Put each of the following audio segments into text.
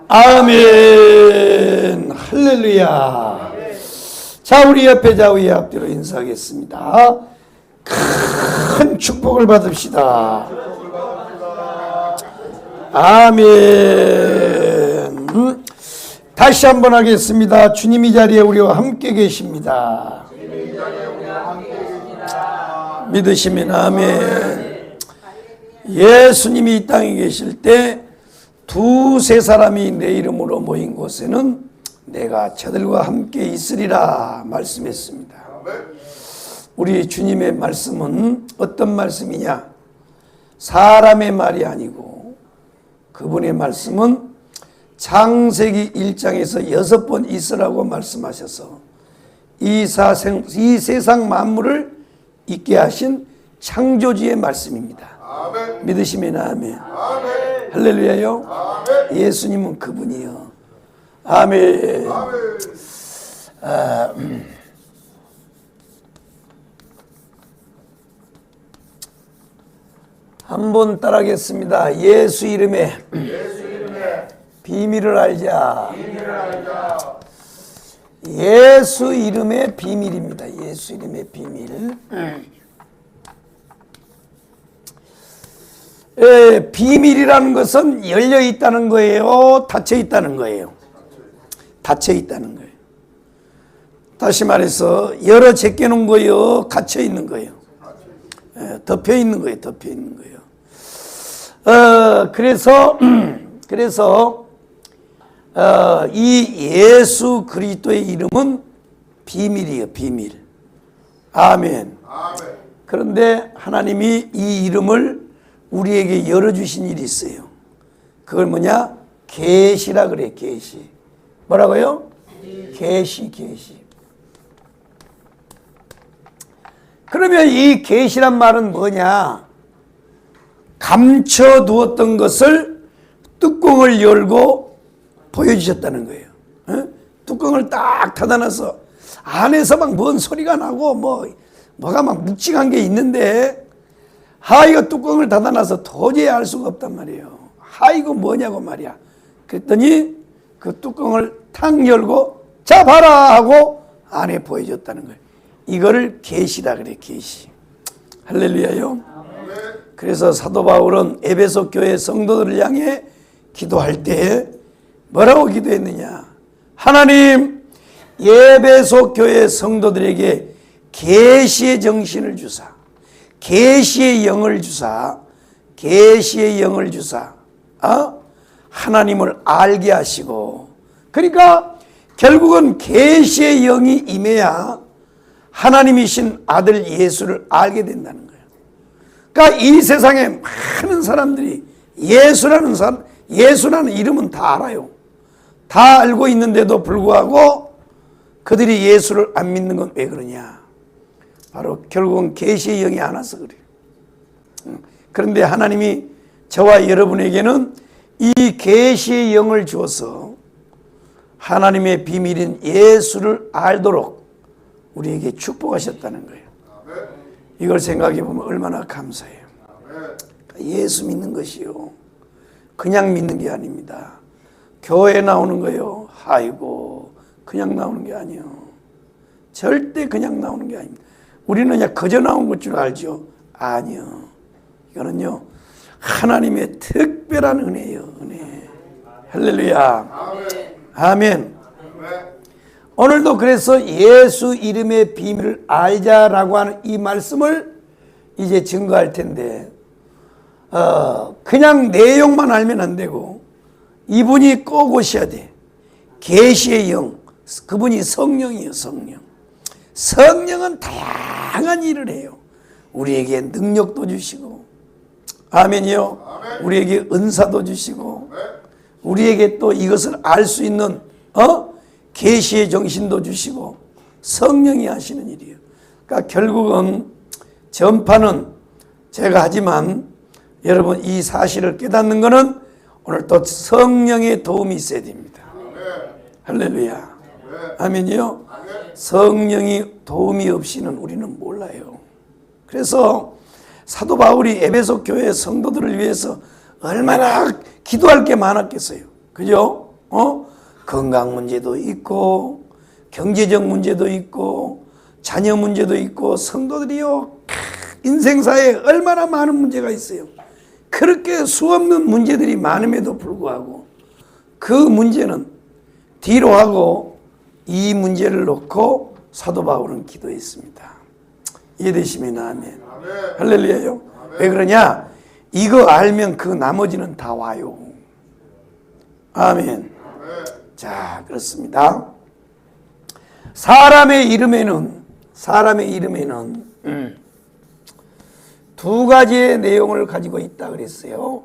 아멘. 할렐루야. 자, 우리 옆에 좌우의 앞뒤로 인사하겠습니다. 큰 축복을 받읍시다. 아멘. 다시 한번 하겠습니다. 주님이 자리에 우리와 함께 계십니다. 믿으시면 아멘. 예수님이 이 땅에 계실 때 두세 사람이 내 이름으로 모인 곳에는 내가 저들과 함께 있으리라 말씀했습니다. 우리 주님의 말씀은 어떤 말씀이냐? 사람의 말이 아니고 그분의 말씀은 창세기 1장에서 6번 있으라고 말씀하셔서 이 세상 만물을 있게 하신 창조주의 말씀입니다. 아멘. 믿으시면 아멘. 아멘. 할렐루야요. 아멘. 예수님은 그분이요. 아멘. 아멘. 한번 따라하겠습니다. 예수 이름에 비밀을 알자. 예수 이름의 비밀입니다. 예수 이름의 비밀. 비밀이라는 것은 열려 있다는 거예요? 닫혀 있다는 거예요? 닫혀 있다는 거예요. 다시 말해서 열어 제껴놓은 거예요? 갇혀 있는 거예요? 덮여 있는 거예요? 덮여 있는 거예요. 그래서 이 예수 그리스도의 이름은 비밀이에요. 비밀. 아멘. 그런데 하나님이 이 이름을 우리에게 열어주신 일이 있어요. 그걸 뭐냐? 계시라 그래. 계시. 뭐라고요? 계시. 그러면 이 계시란 말은 뭐냐? 감춰두었던 것을 뚜껑을 열고 보여주셨다는 거예요. 뚜껑을 딱 닫아놔서 안에서 막 뭔 소리가 나고 뭐가 막 묵직한 게 있는데 이거 뚜껑을 닫아놔서 도저히 알 수가 없단 말이에요. 이거 뭐냐고 말이야. 그랬더니 그 뚜껑을 탁 열고 자 봐라 하고 안에 보여줬다는 거예요. 이거를 계시라 그래. 계시. 할렐루야요. 그래서 사도 바울은 에베소 교회 성도들을 향해 기도할 때 뭐라고 기도했느냐? 하나님, 에베소 교회 성도들에게 계시의 정신을 주사, 계시의 영을 주사, 계시의 영을 주사, 하나님을 알게 하시고, 그러니까 결국은 계시의 영이 임해야 하나님이신 아들 예수를 알게 된다는 거예요. 그러니까 이 세상에 많은 사람들이 예수라는 이름은 다 알아요. 다 알고 있는데도 불구하고 그들이 예수를 안 믿는 건 왜 그러냐? 바로 결국은 계시의 영이 안 와서 그래요. 그런데 하나님이 저와 여러분에게는 이 계시의 영을 주어서 하나님의 비밀인 예수를 알도록 우리에게 축복하셨다는 거예요. 이걸 생각해 보면 얼마나 감사해요. 예수 믿는 것이요, 그냥 믿는 게 아닙니다. 교회 나오는 거요, 아이고 그냥 나오는 게 아니요. 절대 그냥 나오는 게 아닙니다. 우리는 그냥 거저 나온 것 줄 알죠? 아니요. 이거는요, 하나님의 특별한 은혜예요. 은혜. 할렐루야. 아멘. 오늘도 그래서 예수 이름의 비밀을 알자라고 하는 이 말씀을 이제 증거할 텐데, 그냥 내용만 알면 안 되고 이분이 꼭 오셔야 돼. 계시의 영, 그분이 성령이에요. 성령은 다양한 일을 해요. 우리에게 능력도 주시고, 아멘이요. 아멘. 우리에게 은사도 주시고, 우리에게 또 이것을 알 수 있는 계시의 정신도 주시고, 성령이 하시는 일이에요. 그러니까 결국은 전파는 제가 하지만 여러분 이 사실을 깨닫는 것은 오늘 또 성령의 도움이 있어야 됩니다. 할렐루야. 아멘이요. 성령이 도움이 없이는 우리는 몰라요. 그래서 사도 바울이 에베소 교회 성도들을 위해서 얼마나 기도할 게 많았겠어요. 그죠? 건강 문제도 있고 경제적 문제도 있고 자녀 문제도 있고 성도들이요 인생사에 얼마나 많은 문제가 있어요. 그렇게 수없는 문제들이 많음에도 불구하고 그 문제는 뒤로 하고 이 문제를 놓고 사도 바울은 기도했습니다. 이해되시면 아멘. 할렐루야요. 왜 그러냐? 이거 알면 그 나머지는 다 와요. 아멘. 자, 그렇습니다. 사람의 이름에는 두 가지의 내용을 가지고 있다 그랬어요.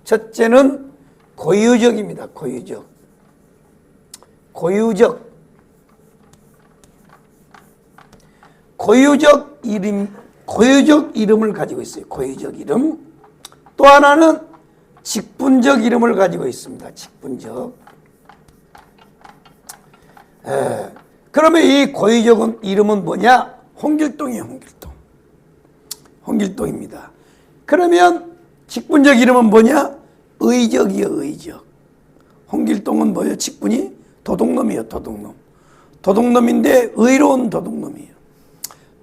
첫째는 고유적입니다. 고유적 이름을 가지고 있어요. 고유적 이름. 또 하나는 직분적 이름을 가지고 있습니다. 직분적. 그러면 이 고유적 이름은 뭐냐? 홍길동이에요. 홍길동입니다. 그러면 직분적 이름은 뭐냐? 의적이요. 홍길동은 뭐예요? 직분이 도둑놈이에요. 도둑놈인데 의로운 도둑놈이에요.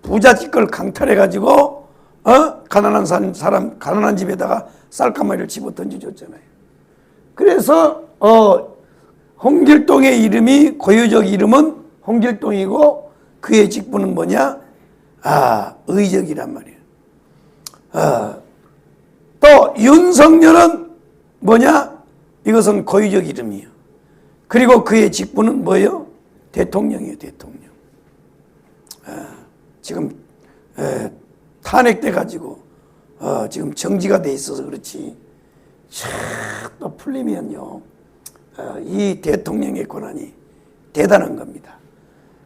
부잣집걸 강탈해가지고 가난한 사람 가난한 집에다가 쌀가마리를 집어 던져줬잖아요. 그래서 홍길동의 이름이 고유적 이름은 홍길동이고 그의 직분은 뭐냐? 의적이란 말이에요. 또 윤석열은 뭐냐? 이것은 고유적 이름이에요. 그리고 그의 직분은 뭐예요? 대통령이에요. 대통령. 지금 탄핵돼 가지고 지금 정지가 돼 있어서 그렇지 또 풀리면요 이 대통령의 권한이 대단한 겁니다.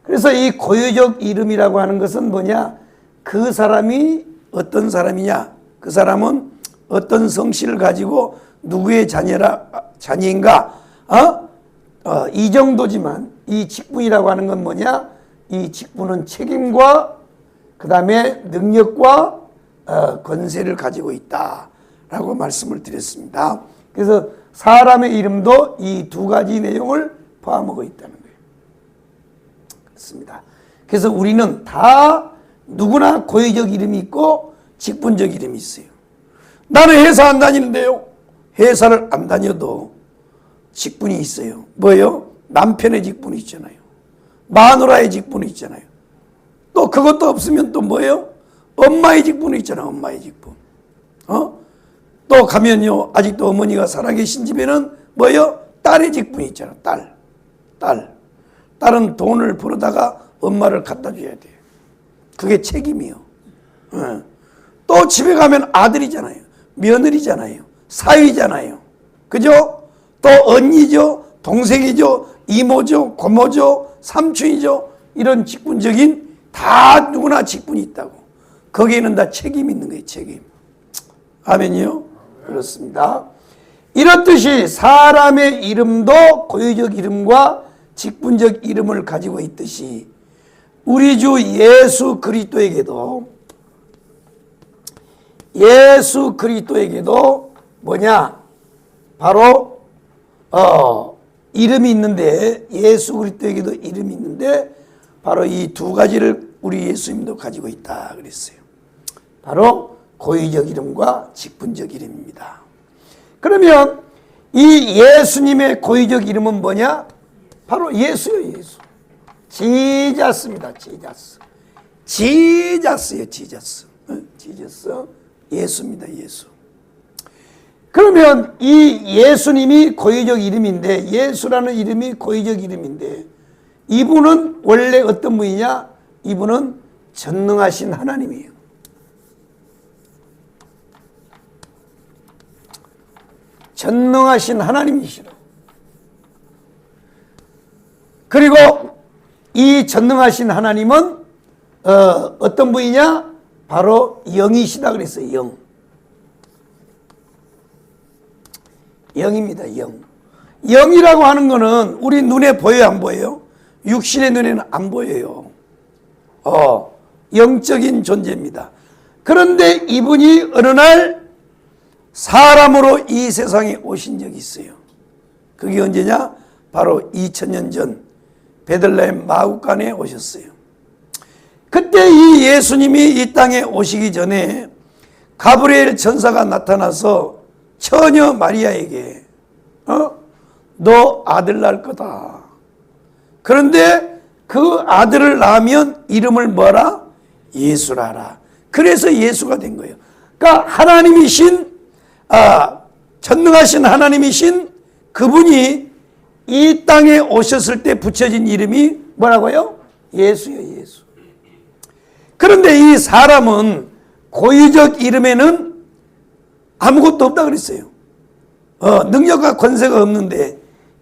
그래서 이 고유적 이름이라고 하는 것은 뭐냐? 그 사람이 어떤 사람이냐? 그 사람은 어떤 성씨를 가지고 누구의 자녀인가? 이 정도지만 이 직분이라고 하는 건 뭐냐? 이 직분은 책임과 그 다음에 능력과 권세를 가지고 있다라고 말씀을 드렸습니다. 그래서 사람의 이름도 이 두 가지 내용을 포함하고 있다는 거예요. 그렇습니다. 그래서 우리는 다 누구나 고유적 이름이 있고 직분적 이름이 있어요. 나는 회사 안 다니는데요. 회사를 안 다녀도 직분이 있어요. 뭐예요? 남편의 직분이 있잖아요. 마누라의 직분이 있잖아요. 또 그것도 없으면 또 뭐예요? 엄마의 직분이 있잖아요. 엄마의 직분. 또 가면요 아직도 어머니가 살아계신 집에는 뭐예요? 딸의 직분이 있잖아요. 딸은 돈을 벌어다가 엄마를 갖다 줘야 돼요. 그게 책임이요. 또 집에 가면 아들이잖아요. 며느리잖아요. 사위잖아요. 그죠? 또 언니죠. 동생이죠. 이모죠. 고모죠. 삼촌이죠. 이런 직분적인 다 누구나 직분이 있다고. 거기에는 다 책임이 있는 거예요. 책임. 아멘이요? 그렇습니다. 이렇듯이 사람의 이름도 고유적 이름과 직분적 이름을 가지고 있듯이 우리 주 예수 그리스도에게도 뭐냐? 바로 이름이 있는데 예수 그리스도에게도 이름이 있는데 바로 이 두 가지를 우리 예수님도 가지고 있다 그랬어요. 바로 고유적 이름과 직분적 이름입니다. 그러면 이 예수님의 고유적 이름은 뭐냐? 바로 예수요. 예수. 지자스입니다. 지자스요. 예수입니다. 예수. 그러면 이 예수님이 고유적 이름인데 예수라는 이름이 고유적 이름인데 이분은 원래 어떤 분이냐? 이분은 전능하신 하나님이에요. 전능하신 하나님이시라. 그리고 이 전능하신 하나님은 어떤 분이냐? 바로 영이시다 그랬어요. 영입니다. 영이라고 하는 것은 우리 눈에 보여요? 안 보여요? 육신의 눈에는 안 보여요. 영적인 존재입니다. 그런데 이분이 어느 날 사람으로 이 세상에 오신 적이 있어요. 그게 언제냐? 바로 2000년 전 베들레헴 마구간에 오셨어요. 그때 이 예수님이 이 땅에 오시기 전에 가브리엘 천사가 나타나서 처녀 마리아에게 너 아들 낳을 거다. 그런데 그 아들을 낳으면 이름을 뭐라? 예수라라. 그래서 예수가 된 거예요. 그러니까 하나님이신 전능하신 하나님이신 그분이 이 땅에 오셨을 때 붙여진 이름이 뭐라고요? 예수예요. 예수. 그런데 이 사람은 고유적 이름에는 아무것도 없다 그랬어요. 능력과 권세가 없는데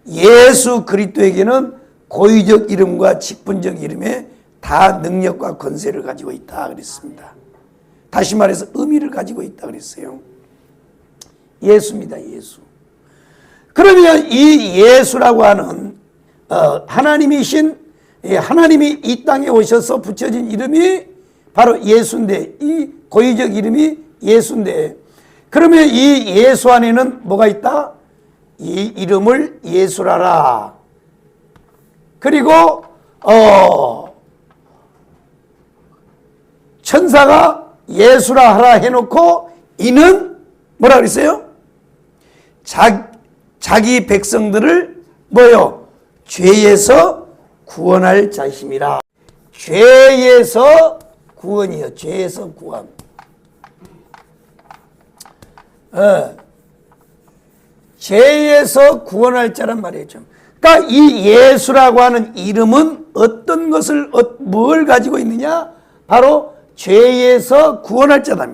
예수 그리스도에게는 고유적 이름과 직분적 이름에 다 능력과 권세를 가지고 있다 그랬습니다. 다시 말해서 의미를 가지고 있다 그랬어요. 예수입니다. 예수. 그러면 이 예수라고 하는 하나님이신 하나님이 이 땅에 오셔서 붙여진 이름이 바로 예수인데, 이 고유적 이름이 예수인데, 그러면 이 예수 안에는 뭐가 있다? 이 이름을 예수라라. 그리고 천사가 예수라 하라 해놓고 이는 뭐라 그랬어요? 자기 백성들을 뭐요? 죄에서 구원할 자심이라. 죄에서 구원이요. 죄에서 구원. 죄에서 구원할 자란 말이죠. 그러니까 이 예수라고 하는 이름은 어떤 것을 뭘 가지고 있느냐? 바로 죄에서 구원할 자다.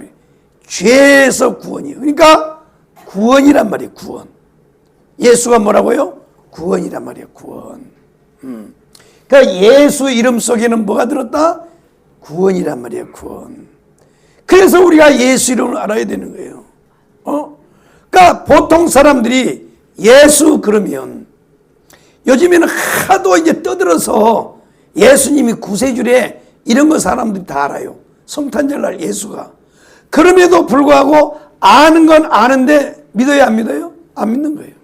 죄에서 구원이요. 그러니까 구원이란 말이에요. 구원. 예수가 뭐라고요? 구원이란 말이에요. 구원. 그러니까 예수 이름 속에는 뭐가 들었다? 구원이란 말이에요. 구원. 그래서 우리가 예수 이름을 알아야 되는 거예요. 그러니까 보통 사람들이 예수 그러면 요즘에는 하도 이제 떠들어서 예수님이 구세주래 이런 거 사람들이 다 알아요. 성탄절날 예수가. 그럼에도 불구하고 아는 건 아는데 믿어요, 안 믿어요? 안 믿는 거예요.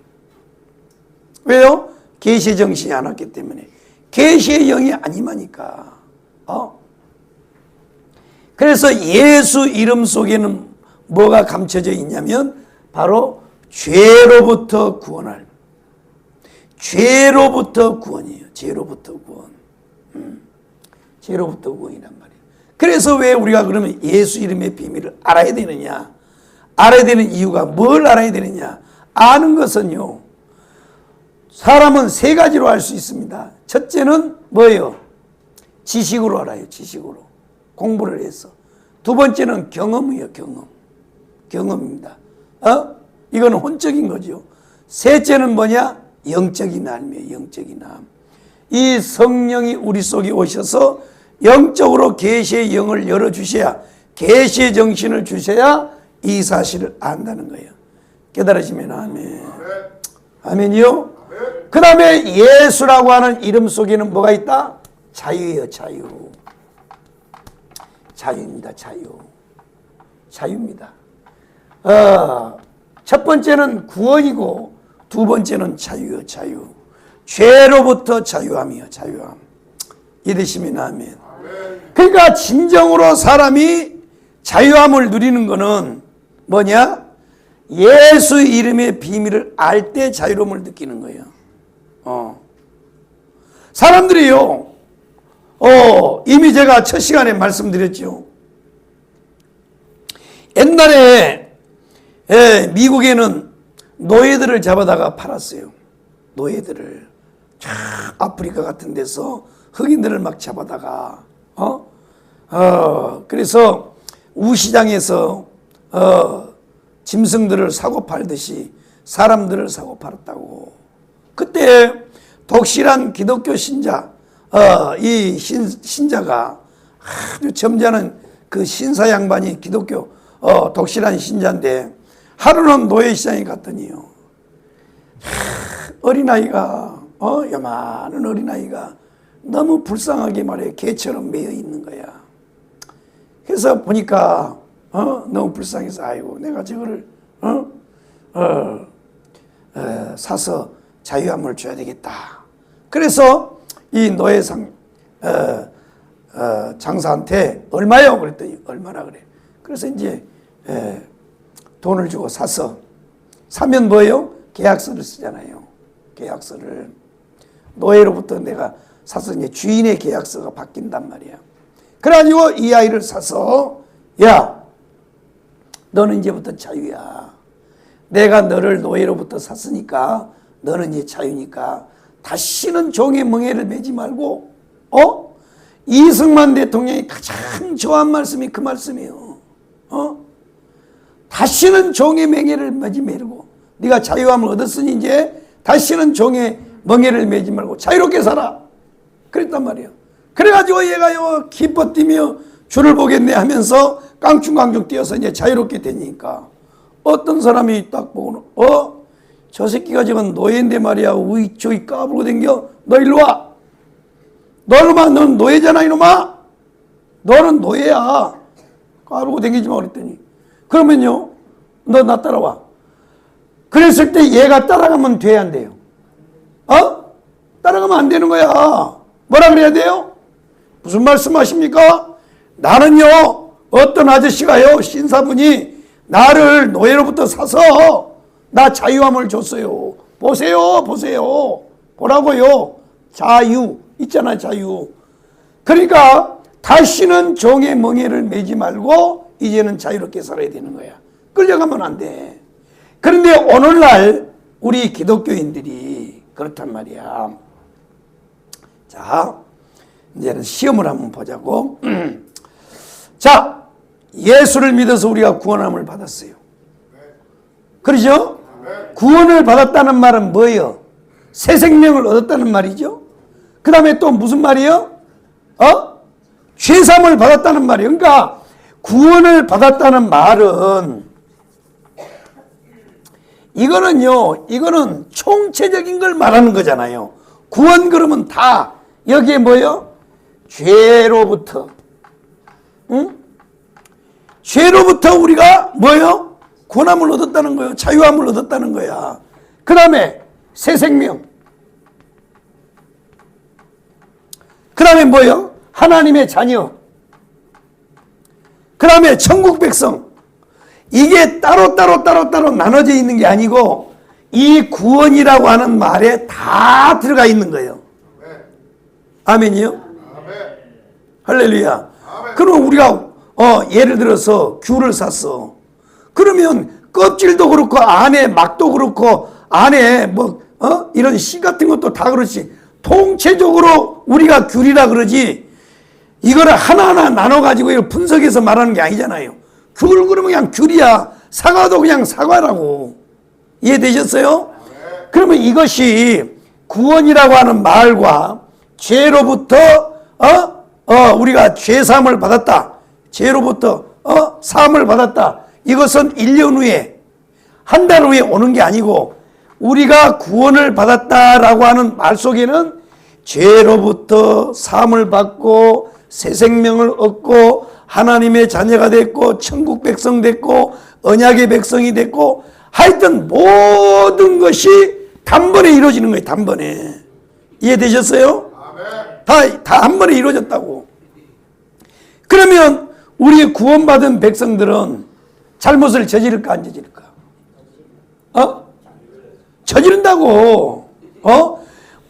왜요? 계시의 정신이 안 왔기 때문에. 계시의 영이 아니마니까. 그래서 예수 이름 속에는 뭐가 감춰져 있냐면 바로 죄로부터 구원할. 죄로부터 구원이에요. 죄로부터 구원. 죄로부터 구원이란 말이에요. 그래서 왜 우리가 그러면 예수 이름의 비밀을 알아야 되느냐? 알아야 되는 이유가 뭘 알아야 되느냐? 아는 것은요, 사람은 세 가지로 알 수 있습니다. 첫째는 뭐예요? 지식으로 알아요. 지식으로. 공부를 해서. 두 번째는 경험이에요. 경험. 경험입니다. 이거는 혼적인 거죠. 셋째는 뭐냐? 영적인 삶이에요. 영적인 삶. 이 성령이 우리 속에 오셔서 영적으로 계시의 영을 열어주셔야, 계시의 정신을 주셔야 이 사실을 안다는 거예요. 깨달으시면 아멘. 아멘이요? 그 다음에 예수라고 하는 이름 속에는 뭐가 있다? 자유예요. 자유. 자유입니다. 자유. 자유입니다. 첫 번째는 구원이고 두 번째는 자유요. 자유. 죄로부터 자유함이요. 자유함. 이해되시면 아멘. 그러니까 진정으로 사람이 자유함을 누리는 것은 뭐냐? 예수 이름의 비밀을 알 때 자유로움을 느끼는 거예요. 사람들이요, 이미 제가 첫 시간에 말씀드렸죠. 옛날에 미국에는 노예들을 잡아다가 팔았어요. 노예들을 아프리카 같은 데서 흑인들을 막 잡아다가 그래서 우시장에서 짐승들을 사고 팔듯이 사람들을 사고 팔았다고. 그때 독실한 기독교 신자, 이 신자가 아주 점잖은 그 신사 양반이 기독교 독실한 신자인데 하루는 노예시장에 갔더니요, 어린아이가 요만한 어린아이가 너무 불쌍하게 말해 개처럼 매여 있는 거야. 그래서 보니까 너무 불쌍해서 아이고 내가 저거를 사서 자유함을 줘야 되겠다. 그래서 이 노예상 장사한테 얼마요? 그랬더니 얼마나 그래. 그래서 이제 돈을 주고 사면 뭐예요? 계약서를 쓰잖아요. 계약서를 노예로부터 내가 사서 이제 주인의 계약서가 바뀐단 말이야. 그래가지고 이 아이를 사서 야, 너는 이제부터 자유야. 내가 너를 노예로부터 샀으니까 너는 이제 자유니까 다시는 종의 멍에를 매지 말고 이승만 대통령이 가장 좋아한 말씀이 그 말씀이에요. 다시는 종의 멍에를 매지 말고 네가 자유함을 얻었으니 이제 다시는 종의 멍에를 매지 말고 자유롭게 살아. 그랬단 말이에요. 그래가지고 얘가요 기뻐 뛰며 주를 보겠네 하면서 깡충깡충 뛰어서 이제 자유롭게 되니까 어떤 사람이 딱 보고는 저 새끼가 지금 노예인데 말이야. 저기 까불고 댕겨. 너 일로 와. 너 이놈아, 넌 노예잖아 이놈아. 너는 노예야. 까불고 댕기지 마 그랬더니 그러면요 너 나 따라와. 그랬을 때 얘가 따라가면 돼야 안 돼요? 따라가면 안 되는 거야. 뭐라 그래야 돼요? 무슨 말씀하십니까? 나는요 어떤 아저씨가요 신사분이 나를 노예로부터 사서 나 자유함을 줬어요. 보세요 보세요. 보라고요. 자유 있잖아 자유. 그러니까 다시는 종의 멍에를 매지 말고 이제는 자유롭게 살아야 되는 거야. 끌려가면 안 돼. 그런데 오늘날 우리 기독교인들이 그렇단 말이야. 자 이제는 시험을 한번 보자고. 자 예수를 믿어서 우리가 구원함을 받았어요. 그렇죠? 구원을 받았다는 말은 뭐예요? 새 생명을 얻었다는 말이죠. 그 다음에 또 무슨 말이에요? 죄사함을 받았다는 말이에요. 그러니까 구원을 받았다는 말은 이거는 총체적인 걸 말하는 거잖아요. 구원 그러면 다 여기에 뭐예요? 죄로부터 죄로부터 우리가 뭐예요? 구원함을 얻었다는 거예요. 자유함을 얻었다는 거야. 그 다음에 새 생명. 그 다음에 뭐예요? 하나님의 자녀. 그 다음에 천국 백성. 이게 따로 나눠져 있는 게 아니고 이 구원이라고 하는 말에 다 들어가 있는 거예요. 아멘이요? 할렐루야. 그럼 우리가 예를 들어서 귤을 샀어. 그러면 껍질도 그렇고 안에 막도 그렇고 안에 이런 씨 같은 것도 다 그렇지. 통째적으로 우리가 귤이라 그러지 이거를 하나하나 나눠가지고 분석해서 말하는 게 아니잖아요. 귤 그러면 그냥 귤이야. 사과도 그냥 사과라고. 이해되셨어요? 그러면 이것이 구원이라고 하는 말과 죄로부터 우리가 죄사함을 받았다. 죄로부터 사함을 받았다. 이것은 1년 후에 한 달 후에 오는 게 아니고 우리가 구원을 받았다라고 하는 말 속에는 죄로부터 사함을 받고 새 생명을 얻고 하나님의 자녀가 됐고 천국 백성 됐고 언약의 백성이 됐고 하여튼 모든 것이 단번에 이루어지는 거예요. 단번에. 이해되셨어요? 다 한 번에 이루어졌다고. 그러면 우리 구원받은 백성들은 잘못을 저지를까 안 저지를까? 저지른다고.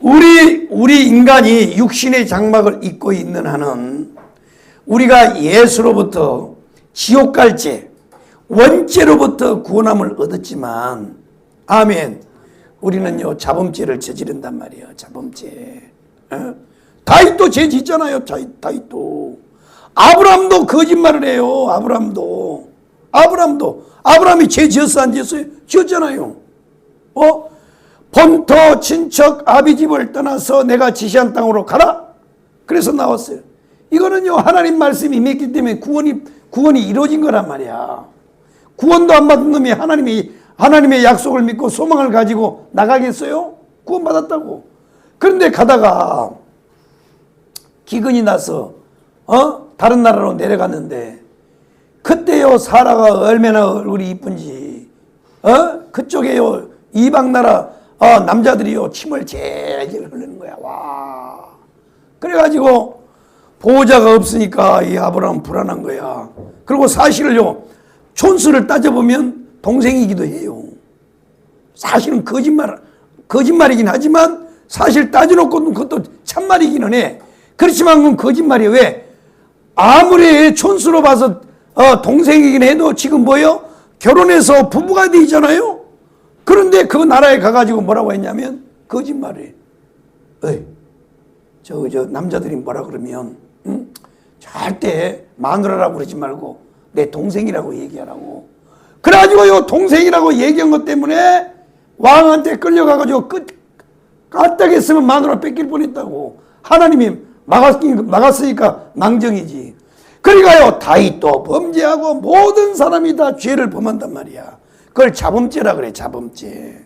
우리 인간이 육신의 장막을 입고 있는 한은 우리가 예수로부터 지옥 갈 죄, 원죄로부터 구원함을 얻었지만 아멘. 우리는요 자범죄를 저지른단 말이에요. 자범죄. 다윗도 죄 짓잖아요. 다윗도. 아브라함도 거짓말을 해요. 아브라함이 죄 지었어 안 지었어요? 지었잖아요. 본토 친척 아비 집을 떠나서 내가 지시한 땅으로 가라. 그래서 나왔어요. 이거는요 하나님 말씀이 임했기 때문에 구원이 이루어진 거란 말이야. 구원도 안 받은 놈이 하나님의 약속을 믿고 소망을 가지고 나가겠어요? 구원 받았다고. 그런데 가다가 기근이 나서 다른 나라로 내려갔는데 그때요 사라가 얼마나 얼굴이 이쁜지 그쪽에요 이방 나라 남자들이요 침을 제일 흘리는 거야. 와. 그래가지고 보호자가 없으니까 이 아브라함은 불안한 거야. 그리고 사실을요 촌수를 따져보면 동생이기도 해요. 사실은 거짓말이긴 하지만 사실 따져놓고는 그것도 참말이기는 해. 그렇지만 그건 거짓말이에요. 왜? 아무리 촌수로 봐서 동생이긴 해도 지금 뭐요? 결혼해서 부부가 돼 있잖아요. 그런데 그 나라에 가가지고 뭐라고 했냐면 거짓말이에요. 저 남자들이 뭐라 그러면 절대 마누라라고 그러지 말고 내 동생이라고 얘기하라고. 그래가지고요 동생이라고 얘기한 것 때문에 왕한테 끌려가가지고 까딱했으면 마누라 뺏길 뻔했다고. 하나님이 막았으니까 망정이지. 그러니까요 다윗도 범죄하고 모든 사람이 다 죄를 범한단 말이야. 그걸 자범죄라 그래. 자범죄.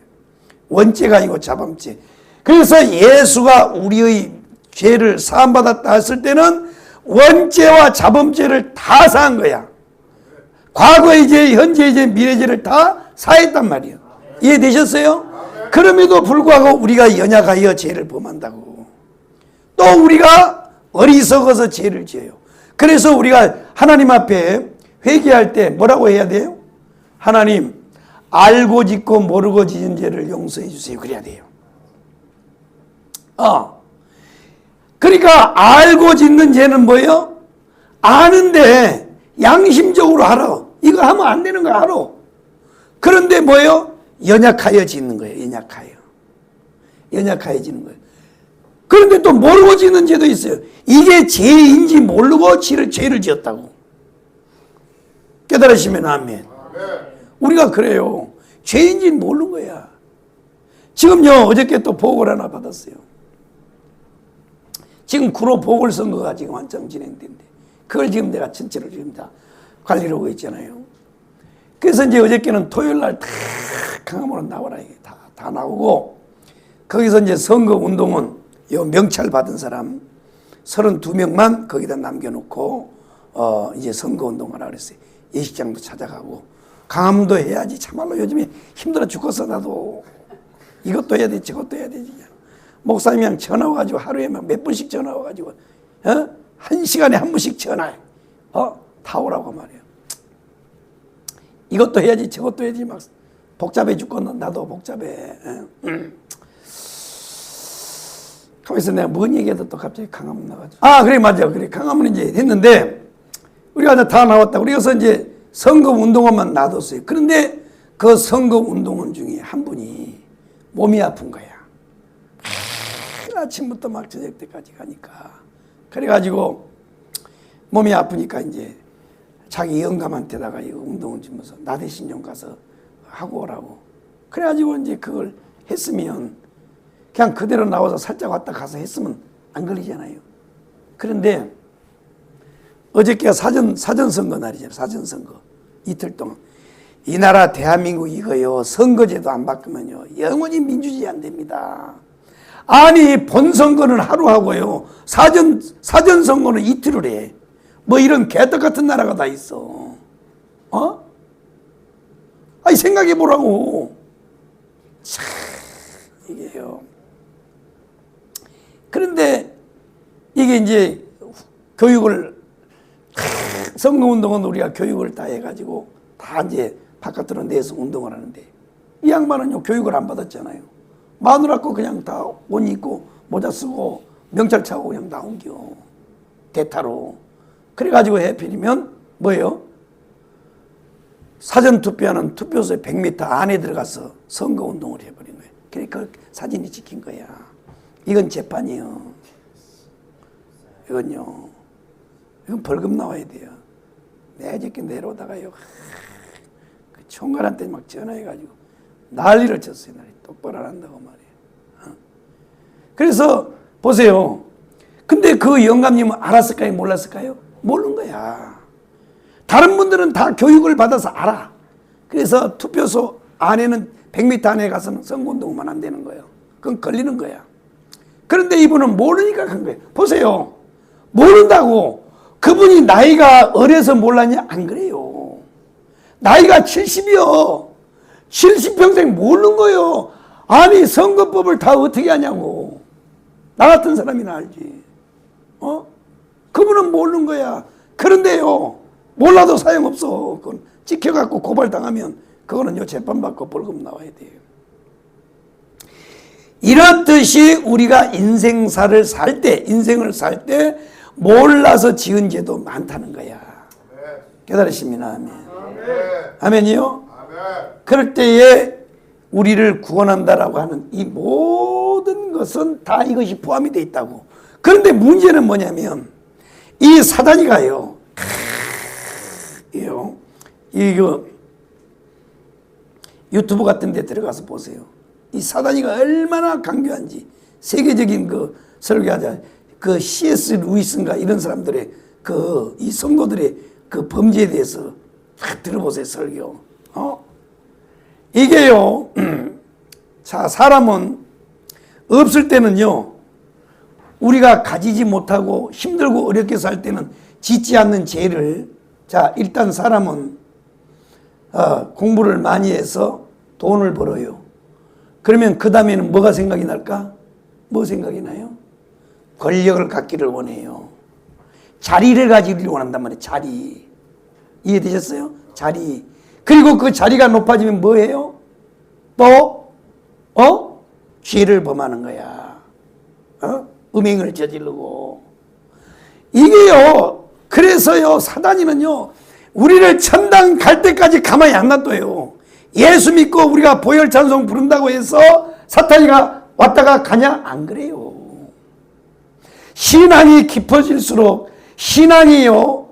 원죄가 아니고 자범죄. 그래서 예수가 우리의 죄를 사함받았다 했을 때는 원죄와 자범죄를 다 사한 거야. 과거의 죄, 현재의 죄, 미래의 죄를 다 사했단 말이에요. 이해되셨어요? 그럼에도 불구하고 우리가 연약하여 죄를 범한다고. 또 우리가 어리석어서 죄를 지어요. 그래서 우리가 하나님 앞에 회개할 때 뭐라고 해야 돼요? 하나님, 알고 짓고 모르고 지은 죄를 용서해 주세요. 그래야 돼요. 그러니까 알고 짓는 죄는 뭐예요? 아는데 양심적으로 알아. 이거 하면 안 되는 거 알아. 그런데 뭐예요? 연약하여 짓는 거예요. 연약하여 짓는 거예요. 그런데 또 모르고 짓는 죄도 있어요. 이게 죄인지 모르고 죄를 지었다고. 깨달으시면 아멘. 우리가 그래요. 죄인지 모르는 거야. 지금요 어저께 또 보고를 하나 받았어요. 지금 구로 보궐선거가 지금 한참 진행된대. 그걸 지금 내가 전체로 지금 다 관리를 하고 있잖아요. 그래서 이제 어저께는 토요일 날 다 강화문으로 나와라. 이게 다 나오고, 거기서 이제 선거운동은 요 명찰 받은 사람 32명만 거기다 남겨놓고, 이제 선거운동을 하라 그랬어요. 예식장도 찾아가고, 강화문도 해야지. 참말로 요즘에 힘들어 죽겠어, 나도. 이것도 해야 돼, 저것도 해야 되지. 목사님이랑 전화 와가지고 하루에 몇 번씩 전화 와가지고, 한 시간에 한 번씩 전화해. 다 오라고 말이야. 이것도 해야지, 저것도 해야지. 막 복잡해 죽겠는 나도 복잡해. 가만있어, 내가 뭔 얘기해도 또 갑자기 강화문 나가지고. 그래, 맞아. 그래, 강화문 이제 했는데, 우리가 다 나왔다. 우리가서 이제 선거운동원만 놔뒀어요. 그런데 그 선거운동원 중에 한 분이 몸이 아픈 거야. 아침부터 막 저녁 때까지 가니까. 그래가지고 몸이 아프니까 이제 자기 영감한테다가 이 운동을 주면서 나 대신 좀 가서 하고 오라고. 그래가지고 이제 그걸 했으면 그냥 그대로 나와서 살짝 왔다 가서 했으면 안 걸리잖아요. 그런데 어저께가 사전선거 날이잖아요. 사전선거. 이틀 동안. 이 나라 대한민국 이거요. 선거제도 안 바꾸면요. 영원히 민주주의 안 됩니다. 아니 본선거는 하루 하고요. 사전선거는 이틀을 해. 뭐 이런 개떡 같은 나라가 다 있어. 아니 생각해 보라고. 참 이게요. 그런데 이게 이제 교육을 선거운동은 우리가 교육을 다 해가지고 다 이제 바깥으로 내서 운동을 하는데 이 양반은요 교육을 안 받았잖아요. 마누라 거 그냥 다 옷 입고 모자 쓰고 명찰 차고 그냥 나온겨. 대타로. 그래가지고 해필이면 뭐예요? 사전투표하는 투표소에 100m 안에 들어가서 선거운동을 해버린 거예요. 그러니까 그 사진이 찍힌 거야. 이건 재판이에요. 이건 벌금 나와야 돼요. 내가 이렇게 내려오다가요. 그 총괄한테 막 전화해가지고 난리를 쳤어요. 똑바로 안 한다고 말이에요. 그래서 보세요. 근데 그 영감님은 알았을까요? 몰랐을까요? 모르는 거야. 다른 분들은 다 교육을 받아서 알아. 그래서 투표소 안에는 100m 안에 가서는 선거운동만 안 되는 거예요. 그건 걸리는 거야. 그런데 이분은 모르니까 간 거예요. 보세요. 모른다고. 그분이 나이가 어려서 몰랐냐? 안 그래요. 나이가 70이요. 70평생 모르는 거예요. 아니 선거법을 다 어떻게 하냐고. 나 같은 사람이나 알지. 그분은 모르는 거야. 그런데요, 몰라도 소용없어. 그건 찍혀갖고 고발당하면 그거는요 재판받고 벌금 나와야 돼요. 이렇듯이 우리가 인생을 살 때 몰라서 지은 죄도 많다는 거야. 깨달으십니까? 아멘. 아멘이요? 그럴 때에 우리를 구원한다라고 하는 이 모든 것은 다 이것이 포함이 되어 있다고. 그런데 문제는 뭐냐면 이 사단이가요. 이거 유튜브 같은 데 들어가서 보세요. 이 사단이가 얼마나 강교한지. 세계적인 그 설교하자 그 C.S. 루이스인가 이런 사람들의 이 성도들의 그 범죄에 대해서 딱 들어보세요. 설교. 이게요. 자, 사람은 없을 때는요, 우리가 가지지 못하고 힘들고 어렵게 살 때는 짓지 않는 죄를, 자, 일단 사람은 공부를 많이 해서 돈을 벌어요. 그러면 그 다음에는 뭐가 생각이 날까? 뭐 생각이 나요? 권력을 갖기를 원해요. 자리를 가지기를 원한단 말이에요. 자리. 이해되셨어요? 자리. 그리고 그 자리가 높아지면 뭐예요? 또 죄를 범하는 거야. 음행을 저지르고. 이게요, 그래서요, 사단이는요, 우리를 천당 갈 때까지 가만히 안 놔둬요. 예수 믿고 우리가 보혈 찬송 부른다고 해서 사탄이가 왔다가 가냐? 안 그래요. 신앙이 깊어질수록, 신앙이요,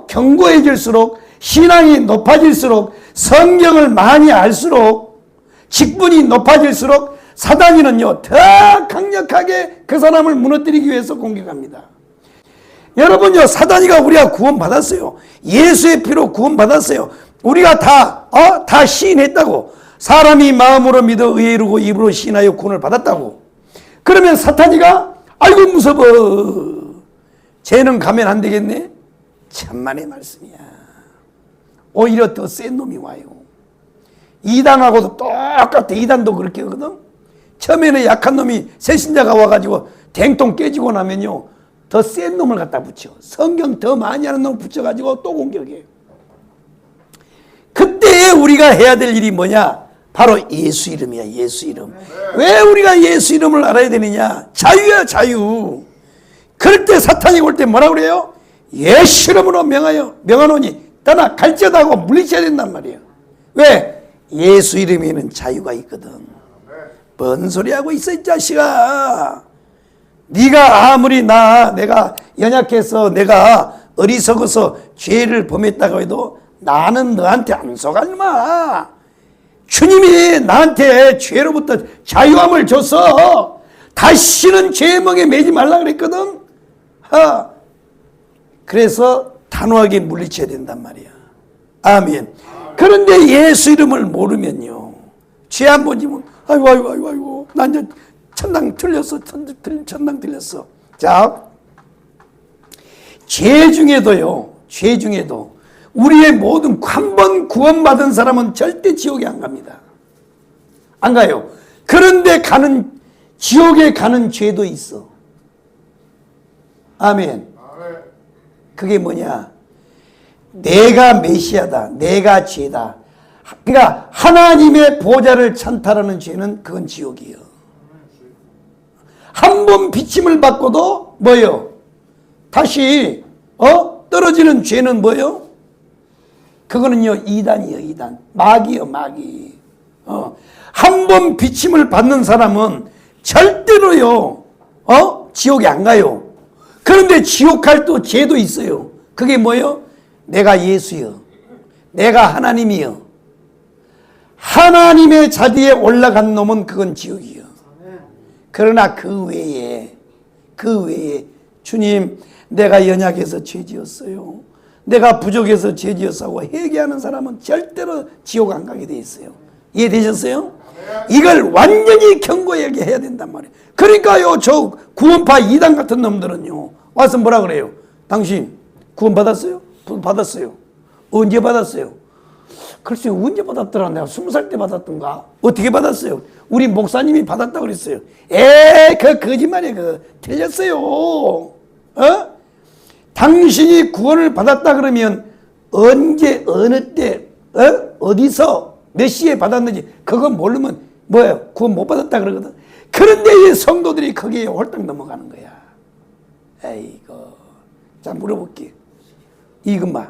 견고해질수록, 신앙이 높아질수록, 성경을 많이 알수록, 직분이 높아질수록 사단이는요 더 강력하게 그 사람을 무너뜨리기 위해서 공격합니다. 여러분요, 사단이가 우리가 구원받았어요. 예수의 피로 구원받았어요. 우리가 다 시인했다고. 사람이 마음으로 믿어 의에 이르고 입으로 시인하여 구원을 받았다고. 그러면 사탄이가 아이고 무서워, 죄는 가면 안 되겠네. 천만의 말씀이야. 오히려 더 센 놈이 와요. 이단하고도 똑같아. 이단도 그렇게 하거든. 처음에는 약한 놈이 새신자가 와가지고 댕통 깨지고 나면요 더 센 놈을 갖다 붙여. 성경 더 많이 하는 놈을 붙여가지고 또 공격해. 그때 우리가 해야 될 일이 뭐냐? 바로 예수 이름이야. 예수 이름. 왜 우리가 예수 이름을 알아야 되느냐? 자유야, 자유. 그럴 때 사탄이 올 때 뭐라 그래요? 예수 이름으로 명하노니 떠나 갈지어다 하고 물리쳐야 된단 말이에요. 왜? 예수 이름에는 자유가 있거든. 뭔 소리 하고 있어 이 자식아. 네가 아무리 내가 연약해서 내가 어리석어서 죄를 범했다고 해도 나는 너한테 안 속아 임마. 주님이 나한테 죄로부터 자유함을 줘서 다시는 죄의 멍에 매지 말라 그랬거든. 그래서 단호하게 물리쳐야 된단 말이야. 아멘. 그런데 예수 이름을 모르면요, 죄 한 번 지면 아이고 난 이제 천당 틀렸어. 자, 죄 중에도 우리의 모든 한 번 구원받은 사람은 절대 지옥에 안 갑니다. 안 가요. 그런데 지옥에 가는 죄도 있어. 아멘. 그게 뭐냐? 내가 메시아다. 내가 죄다. 그러니까 하나님의 보좌를 찬탈하는 죄는 그건 지옥이에요. 한 번 비침을 받고도 뭐예요? 다시 떨어지는 죄는 뭐예요? 그거는요 이단이에요. 이단. 마귀요, 마귀. 한 번 비침을 받는 사람은 절대로요 지옥에 안 가요. 그런데 지옥 갈 또 죄도 있어요. 그게 뭐예요? 내가 예수여, 내가 하나님이여. 하나님의 자리에 올라간 놈은 그건 지옥이요. 그러나 그 외에 주님, 내가 연약해서 죄 지었어요, 내가 부족해서 죄 지었다고 회개하는 사람은 절대로 지옥 안 가게 돼 있어요. 이해되셨어요? 이걸 완전히 견고하게 해야 된단 말이에요. 그러니까요, 저 구원파 이단 같은 놈들은요 와서 뭐라 그래요? 당신 구원 받았어요? 받았어요. 언제 받았어요? 글쎄요, 언제 받았더라? 내가 20살 때 받았던가? 어떻게 받았어요? 우리 목사님이 받았다고 그랬어요. 그 거짓말이에요. 틀렸어요. 당신이 구원을 받았다 그러면 언제, 어느 때, 어디서, 몇 시에 받았는지 그거 모르면 뭐예요? 구원 못 받았다 그러거든. 그런데 이 성도들이 거기에 홀딱 넘어가는 거야. 에이고. 자, 물어볼게요. 이금마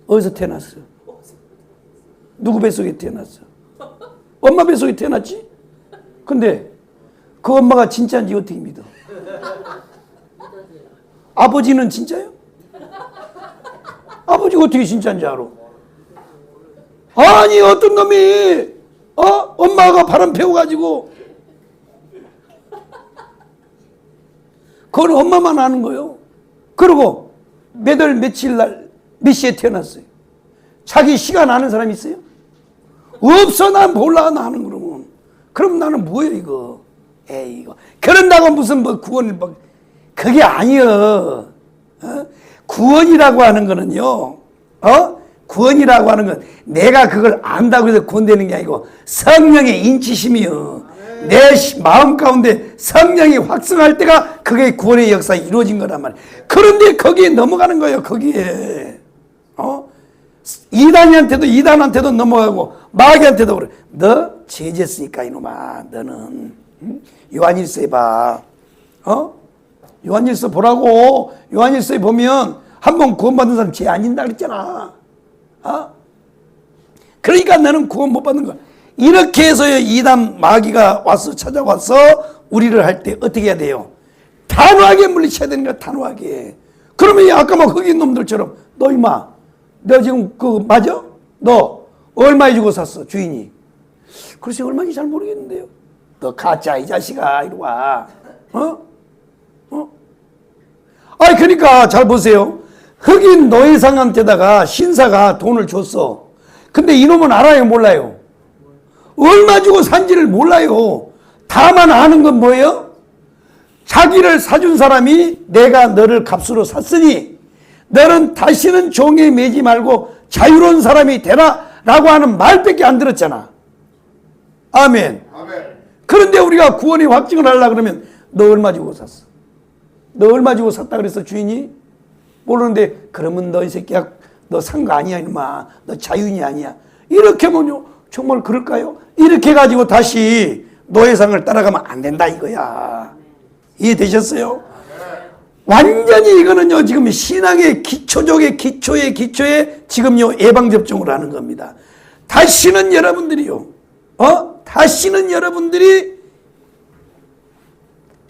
어디서 태어났어? 누구 뱃속에 태어났어? 엄마 뱃속에 태어났지? 근데 그 엄마가 진짜인지 어떻게 믿어? 아버지는 진짜요? 아버지가 어떻게 진짜인지 알아? 아니 어떤 놈이 엄마가 바람 피워가지고 그건 엄마만 아는 거예요. 그리고 몇 월 며칠 날 몇 시에 태어났어요? 자기 시간 아는 사람 있어요? 없어. 난 몰라. 나는 그러면. 그럼 나는 뭐예요 이거? 에이 이거. 그런다고 무슨 뭐 구원을 뭐 그게 아니여. 구원이라고 하는 거는요. 구원이라고 하는 건 내가 그걸 안다고 해서 구원되는 게 아니고 성령의 인치심이요. 내 마음 가운데 성령이 확성할 때가 그게 구원의 역사가 이루어진 거란 말이에요. 그런데 거기에 넘어가는 거예요. 거기에. 이단한테도 넘어가고 마귀한테도 그래. 너 죄졌으니까 이놈아. 너는 요한일서에 봐. 요한일서 보라고. 요한일서에 보면 한번 구원받은 사람 죄 안 진다 그랬잖아. 그러니까 너는 구원 못 받는 거야. 이렇게 해서 이단 마귀가 와서 찾아와서 우리를 할 때 어떻게 해야 돼요? 단호하게 물리쳐야 되는 거야. 단호하게. 그러면 아까 막 흑인 놈들처럼 너 임마 너 지금 그 맞아? 너 얼마에 주고 샀어 주인이? 글쎄 얼마인지 잘 모르겠는데요. 너 가짜 이 자식아 이리 와. 아니 그러니까 잘 보세요. 흑인 노예상한테다가 신사가 돈을 줬어. 근데 이놈은 알아요 몰라요? 얼마 주고 산지를 몰라요. 다만 아는 건 뭐예요? 자기를 사준 사람이 내가 너를 값으로 샀으니 너는 다시는 종에 매지 말고 자유로운 사람이 되라 라고 하는 말밖에 안 들었잖아. 아멘. 그런데 우리가 구원의 확증을 하려고 그러면 너 얼마 주고 샀어? 너 얼마 주고 샀다 그랬어 주인이? 모르는데 그러면 너 이 새끼야 너 산 거 아니야 이놈아. 너 자유인이 아니야. 이렇게 하면요 정말 그럴까요? 이렇게 가지고 다시 노예상을 따라가면 안 된다 이거야. 이해되셨어요? 완전히 이거는요 지금 신앙의 기초적의 기초에 지금요 예방접종을 하는 겁니다. 다시는 여러분들이요 다시는 여러분들이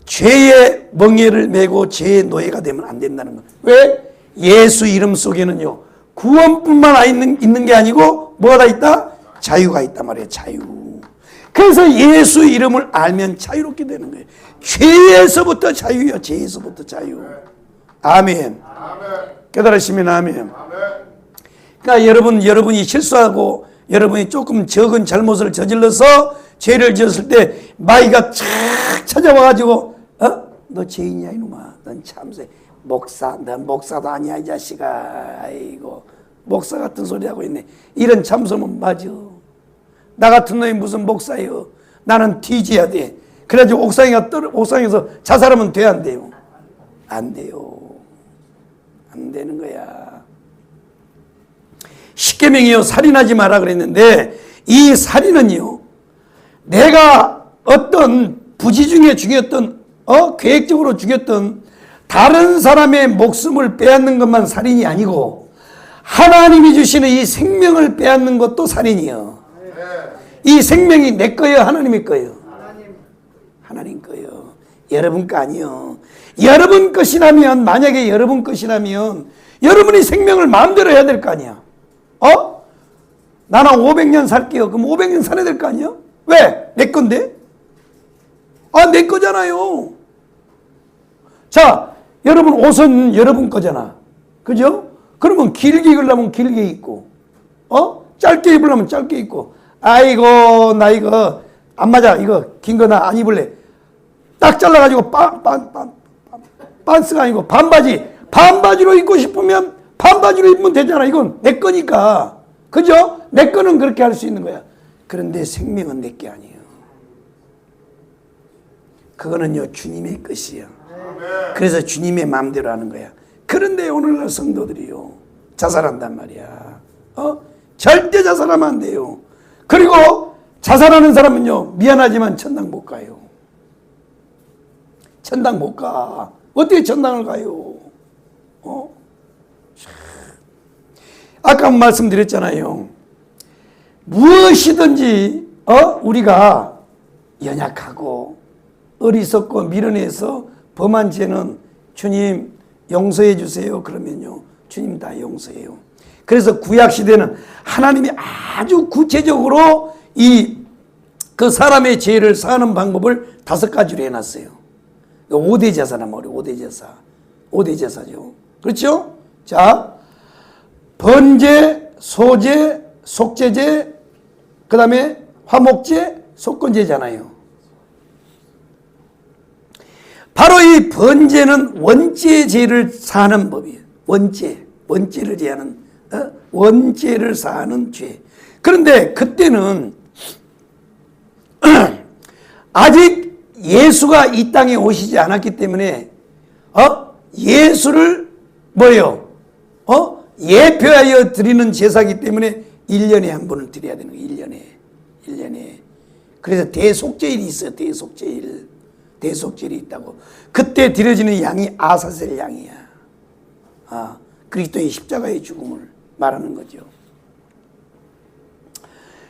죄의 멍에를 메고 죄의 노예가 되면 안 된다는 거예요. 왜? 예수 이름 속에는요 구원뿐만 있는 게 아니고 뭐가 다 있다? 자유가 있단 말이에요. 자유. 그래서 예수 이름을 알면 자유롭게 되는 거예요. 죄에서부터 자유요. 죄에서부터 자유. 아멘. 깨달으시면 아멘. 그러니까 여러분이 실수하고 여러분이 조금 적은 잘못을 저질러서 죄를 지었을 때 마귀가 착 찾아와가지고 너 죄인이야 이놈아. 넌 참새. 넌 목사도 아니야 이 자식아. 아이고 목사 같은 소리 하고 있네. 이런 참소문 맞아. 나 같은 놈이 무슨 목사예요. 나는 뒤져야 돼. 그래가지고 옥상에서 자살하면 돼 안 돼요? 안 돼요. 안 되는 거야. 십계명이요 살인하지 마라 그랬는데 이 살인은요 내가 어떤 부지 중에 죽였던 계획적으로 죽였던 다른 사람의 목숨을 빼앗는 것만 살인이 아니고 하나님이 주시는 이 생명을 빼앗는 것도 살인이요. 이 생명이 내 거예요 하나님의 거예요? 하나님 거예요. 여러분 거 아니요. 여러분 것이라면 만약에 여러분 것이라면 여러분이 생명을 마음대로 해야 될 거 아니야. 나는 500년 살게요. 그럼 500년 살아야 될 거 아니야? 왜? 내 건데? 내 거잖아요. 자, 여러분 옷은 여러분 거잖아. 그죠? 그러면 길게 입으려면 길게 입고, 짧게 입으려면 짧게 입고, 아이고, 나 이거 안 맞아. 이거 긴 거 나 안 입을래. 딱 잘라가지고 빤스가 아니고 반바지로 입고 싶으면 반바지로 입으면 되잖아. 이건 내 거니까. 그죠? 내 거는 그렇게 할 수 있는 거야. 그런데 생명은 내 게 아니에요. 그거는요, 주님의 것이에요. 그래서 주님의 마음대로 하는 거야. 그런데 오늘날 성도들이요, 자살한단 말이야. 절대 자살하면 안 돼요. 그리고 자살하는 사람은요, 미안하지만 천당 못 가요. 천당 못 가. 어떻게 천당을 가요? 아까 말씀드렸잖아요. 무엇이든지 우리가 연약하고 어리석고 미련해서 범한 죄는 주님 용서해 주세요. 그러면요, 주님 다 용서해요. 그래서 구약시대는 하나님이 아주 구체적으로 그 사람의 죄를 사하는 방법을 5가지로 해놨어요. 5대 제사란 말이에요. 5대 제사. 5대 제사죠. 그렇죠? 자, 번제, 소제, 속죄제, 그 다음에 화목제, 속건제잖아요. 바로 이 번제는 원죄제를 사하는 법이에요. 원죄를 제하는, 원죄를 사하는 죄. 그런데 그때는 아직 예수가 이 땅에 오시지 않았기 때문에 예수를 뭐예요? 예표하여 드리는 제사기 때문에 1년에 한 번을 드려야 되는 거예요. 1년에. 그래서 대속죄일이 있어요. 대속죄일이 있다고. 그때 드려지는 양이 아사셀 양이야. 그리스도의 십자가의 죽음을 말하는 거죠.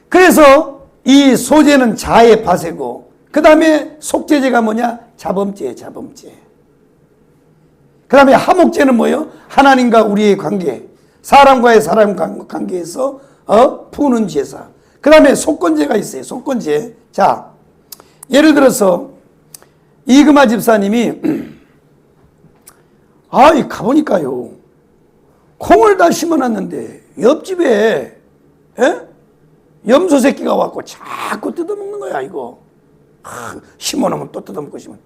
그래서 이 소제는 자의 파쇄고, 그 다음에 속죄제가 뭐냐? 자범죄. 그 다음에 화목제는 뭐예요? 하나님과 우리의 관계, 사람과의 사람 관계에서 푸는 제사. 그 다음에 속건제가 있어요. 속건제. 자, 예를 들어서 이금아 집사님이 가보니까요, 콩을 다 심어놨는데 옆집에 염소 새끼가 왔고 자꾸 뜯어먹는 거야. 이거 심어놓으면 또 뜯어먹고 싶으면.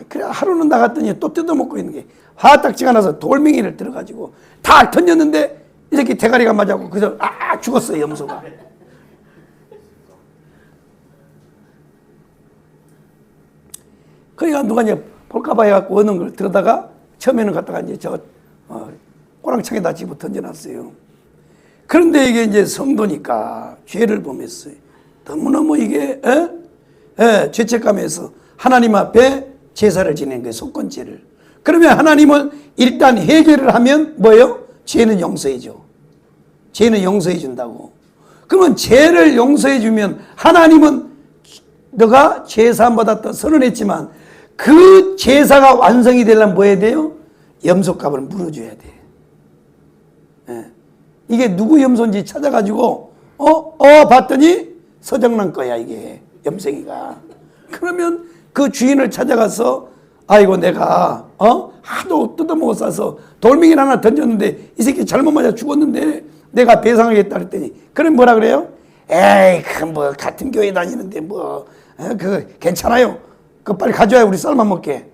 그래 하루는 나갔더니 또 뜯어먹고 있는 게 화딱지가 나서 돌멩이를 들어가지고 다 던졌는데 이 새끼 대가리가 맞아고 그래서 죽었어요. 염소가. 그러니까 누가 이제 볼까봐 해갖고 어느 걸 들어다가 처음에는 갖다가 이제 꼬랑창에다 집어 던져놨어요. 그런데 이게 이제 성도니까 죄를 범했어요. 너무너무 이게 죄책감에서 하나님 앞에 제사를 지낸 거예요. 속건제를. 그러면 하나님은 일단 해결을 하면 뭐예요? 죄는 용서해줘. 죄는 용서해 준다고. 그러면 죄를 용서해 주면 하나님은 너가 죄사함 받았다 선언했지만 그 제사가 완성이 되려면 뭐 해야 돼요? 염소값을 물어줘야 돼. 이게 누구 염소인지 찾아가지고 봤더니 서정란 거야. 이게 염색이가. 그러면 그 주인을 찾아가서 아이고 내가 하도 뜯어먹어 싸서 돌멩이를 하나 던졌는데 이 새끼 잘못 맞아 죽었는데 내가 배상하겠다 그랬더니 그럼 뭐라 그래요? 에이 그 뭐 같은 교회 다니는데 뭐 그거 괜찮아요. 그거 빨리 가져와요. 우리 쌀만 먹게.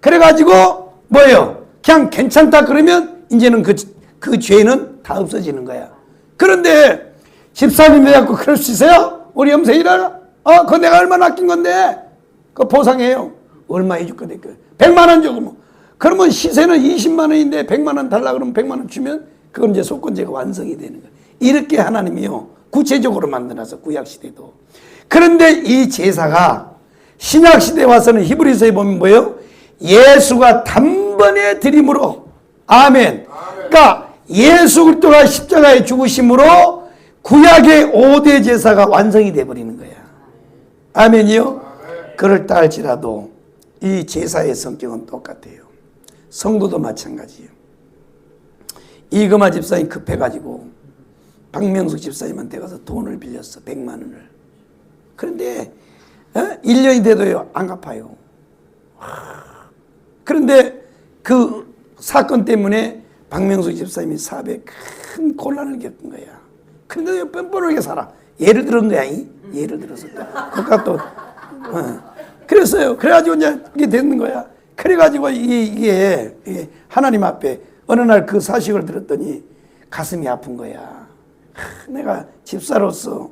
그래가지고 뭐예요? 그냥 괜찮다 그러면 이제는 그 죄는 다 없어지는 거야. 그런데 집사님이 자꾸 그럴 수 있어요? 우리 염색이라 그거 내가 얼마나 아낀 건데 그거 보상해요. 얼마 해줄 거다. 100만 원 줘. 그러면 시세는 20만 원인데 100만 원 달라 그러면 100만 원 주면 그건 이제 속건제가 완성이 되는 거예요. 이렇게 하나님이요 구체적으로 만들어서 구약시대도. 그런데 이 제사가 신약시대에 와서는 히브리서에 보면 뭐예요? 예수가 단번에 드림으로 아멘. 그러니까 예수 그리스도가 십자가에 죽으심으로 구약의 5대 제사가 완성이 돼버리는 거야. 아멘이요? 그럴다 할지라도 이 제사의 성격은 똑같아요. 성도도 마찬가지예요. 이금아 집사님 급해가지고 박명숙 집사님한테 가서 돈을 빌렸어. 100만 원을. 그런데 1년이 돼도요 안 갚아요. 그런데 그 사건 때문에 박명숙 집사님이 사업에 큰 곤란을 겪은 거야. 그런데 뻔뻔하게 살아. 예를 들은 거야. 예를 들어서 그까 또 그랬어요. 그래가지고 이제 이게 되는 거야. 그래가지고 이게 하나님 앞에 어느 날 그 사실을 들었더니 가슴이 아픈 거야. 내가 집사로서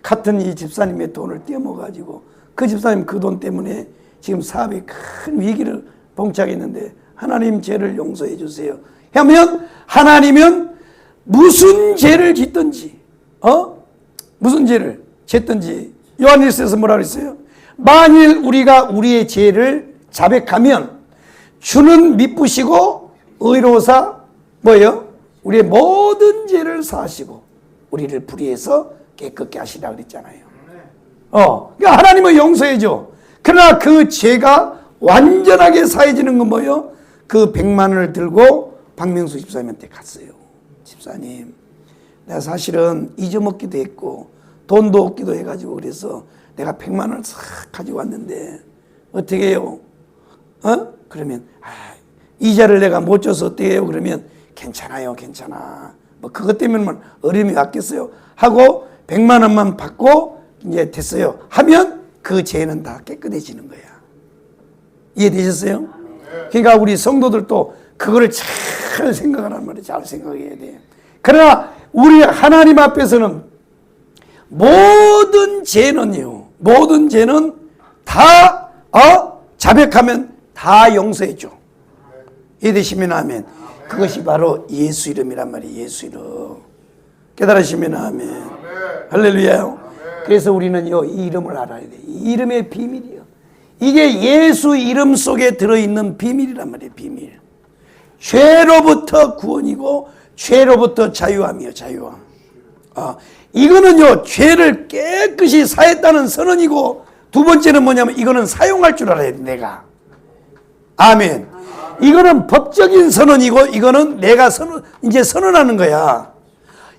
같은 이 집사님의 돈을 떼어먹어가지고 그 집사님 그 돈 때문에 지금 사업에 큰 위기를 봉착했는데 하나님 죄를 용서해 주세요 하면 하나님은 무슨 죄를 짓든지 무슨 죄를 짓든지 요한일서에서 뭐라 그랬어요? 만일 우리가 우리의 죄를 자백하면 주는 미쁘시고 의로우사 뭐예요? 우리의 모든 죄를 사하시고 우리를 불의해서 깨끗게 하시라 그랬잖아요. 그러니까 하나님은 용서해줘. 그러나 그 죄가 완전하게 사해지는 건 뭐예요? 그 100만 원을 들고 박명수 집사님한테 갔어요. 집사님, 내가 사실은 잊어먹기도 했고 돈도 없기도 해가지고 그래서 내가 100만 원을 싹 가지고 왔는데 어떻게 해요? 그러면 이자를 내가 못 줘서 어떻게 해요? 그러면 괜찮아요, 괜찮아. 뭐 그것 때문에만 어려움이 왔겠어요? 하고 100만 원만 받고 이제 됐어요. 하면 그 죄는 다 깨끗해지는 거야. 이해되셨어요? 그러니까 우리 성도들도 그거를 잘 생각하란 말이에요. 잘 생각해야 돼. 그러나 우리 하나님 앞에서는 모든 죄는요, 모든 죄는 다 자백하면 다 용서해 줘. 이해되시면 아멘. 그것이 바로 예수 이름이란 말이에요. 예수 이름. 깨달으시면 아멘. 할렐루야. 그래서 우리는요, 이 이름을 알아야 돼. 이 이름의 비밀이요. 이게 예수 이름 속에 들어있는 비밀이란 말이에요. 비밀. 죄로부터 구원이고 죄로부터 자유함이요. 자유함. 이거는요, 죄를 깨끗이 사했다는 선언이고, 두 번째는 뭐냐면 이거는 사용할 줄 알아야 돼. 내가. 아멘. 이거는 법적인 선언이고 이거는 내가 이제 선언하는 거야.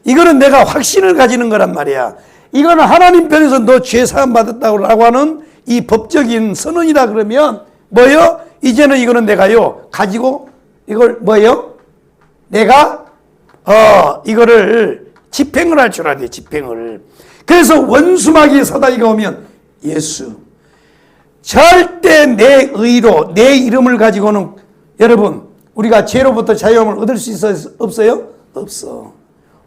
이거는 내가 확신을 가지는 거란 말이야. 이거는 하나님 편에서 너 죄 사함 받았다고 하는 이 법적인 선언이라 그러면 뭐요? 이제는 이거는 내가요 가지고 이걸 뭐요? 내가 이거를 집행을 할 줄 알아야 돼. 집행을. 그래서 원수마귀 사다리가 오면 예수, 절대 내 의로 내 이름을 가지고는 여러분 우리가 죄로부터 자유함을 얻을 수 있어요? 없어요? 없어.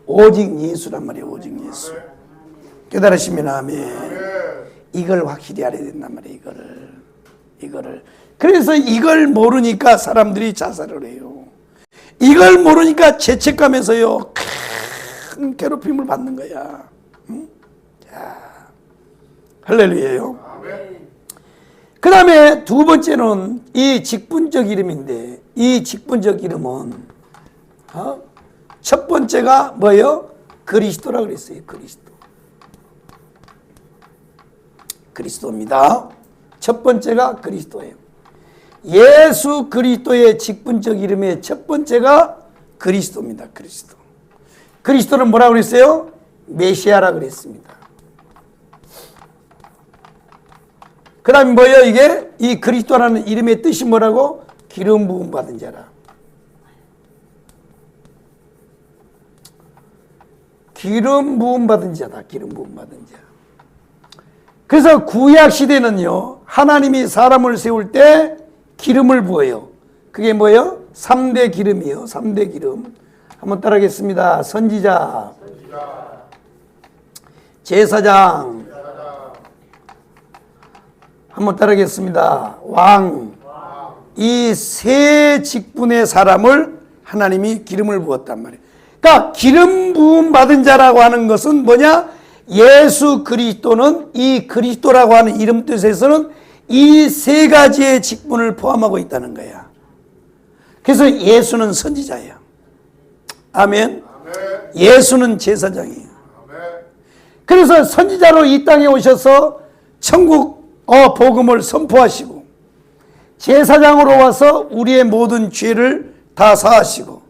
오직 예수란 말이에요. 오직 예수. 깨달으시면 아멘. 이걸 확실히 알아야 된단 말이에요. 이거를. 그래서 이걸 모르니까 사람들이 자살을 해요. 이걸 모르니까 죄책감에서요 큰 괴롭힘을 받는 거야. 자, 할렐루야요. 그 다음에 두 번째는 이 직분적 이름인데, 이 직분적 이름은 첫 번째가 뭐예요? 그리스도라 그랬어요. 그리스도입니다. 첫 번째가 그리스도예요. 예수 그리스도의 직분적 이름의 첫 번째가 그리스도입니다. 그리스도. 그리스도는 뭐라고 그랬어요? 메시아라 그랬습니다. 그 다음에 뭐예요? 이게 이 그리스도라는 이름의 뜻이 뭐라고? 기름 부음 받은 자라. 기름 부음 받은 자다. 기름 부음 받은 자. 그래서 구약 시대는요, 하나님이 사람을 세울 때 기름을 부어요. 그게 뭐예요? 3대 기름이요. 3대 기름. 한번 따라하겠습니다. 선지자, 제사장, 한번 따라하겠습니다. 왕. 이 세 직분의 사람을 하나님이 기름을 부었단 말이에요. 그러니까 기름 부음 받은 자라고 하는 것은 뭐냐? 예수 그리스도는 이 그리스도라고 하는 이름 뜻에서는 이 세 가지의 직분을 포함하고 있다는 거야. 그래서 예수는 선지자예요. 아멘. 예수는 제사장이에요. 그래서 선지자로 이 땅에 오셔서 천국 복음을 선포하시고, 제사장으로 와서 우리의 모든 죄를 다 사하시고,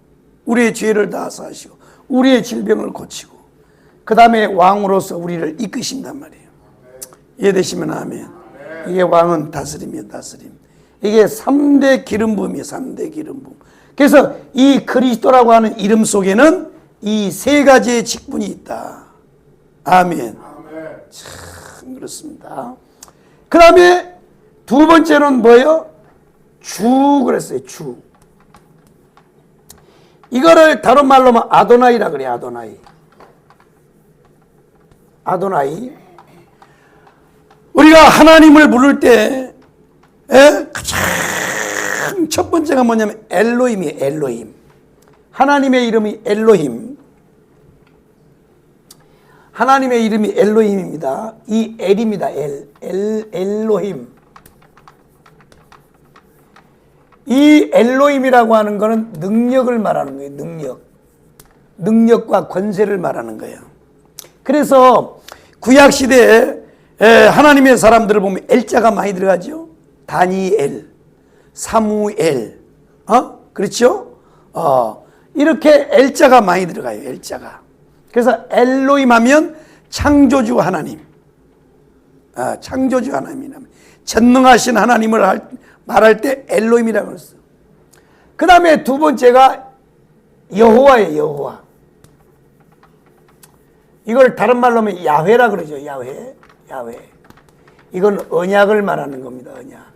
우리의 죄를 다 사하시고, 우리의 질병을 고치고, 그 다음에 왕으로서 우리를 이끄신단 말이에요. 이해되시면 아멘. 이게 왕은 다스림이에요. 다스림. 이게 3대 기름 부음이에요. 3대 기름 부음. 그래서 이 그리스도라고 하는 이름 속에는 이 세 가지의 직분이 있다. 아멘. 참 그렇습니다. 그 다음에 두 번째는 뭐예요? 주 그랬어요. 주. 이거를 다른 말로 하면 아도나이라 그래. 아도나이. 아도나이. 우리가 하나님을 부를 때 가장 첫 번째가 뭐냐면 엘로힘이에요. 엘로힘. 하나님의 이름이 엘로힘. 하나님의 이름이 엘로힘입니다. 이 엘입니다. 엘로힘. 이 엘로힘이라고 하는 것은 능력을 말하는 거예요. 능력. 능력과 권세를 말하는 거예요. 그래서 구약시대에 하나님의 사람들을 보면 엘자가 많이 들어가죠. 다니엘, 사무엘, 그렇죠? 이렇게 엘자가 많이 들어가요. 엘자가. 그래서 엘로힘 하면 창조주 하나님. 창조주 하나님이라. 전능하신 하나님을 말할 때 엘로힘이라고 그랬어요. 그 다음에 두 번째가 여호와예요. 여호와. 이걸 다른 말로 하면 야훼라 그러죠. 야훼. 야훼. 이건 언약을 말하는 겁니다. 언약.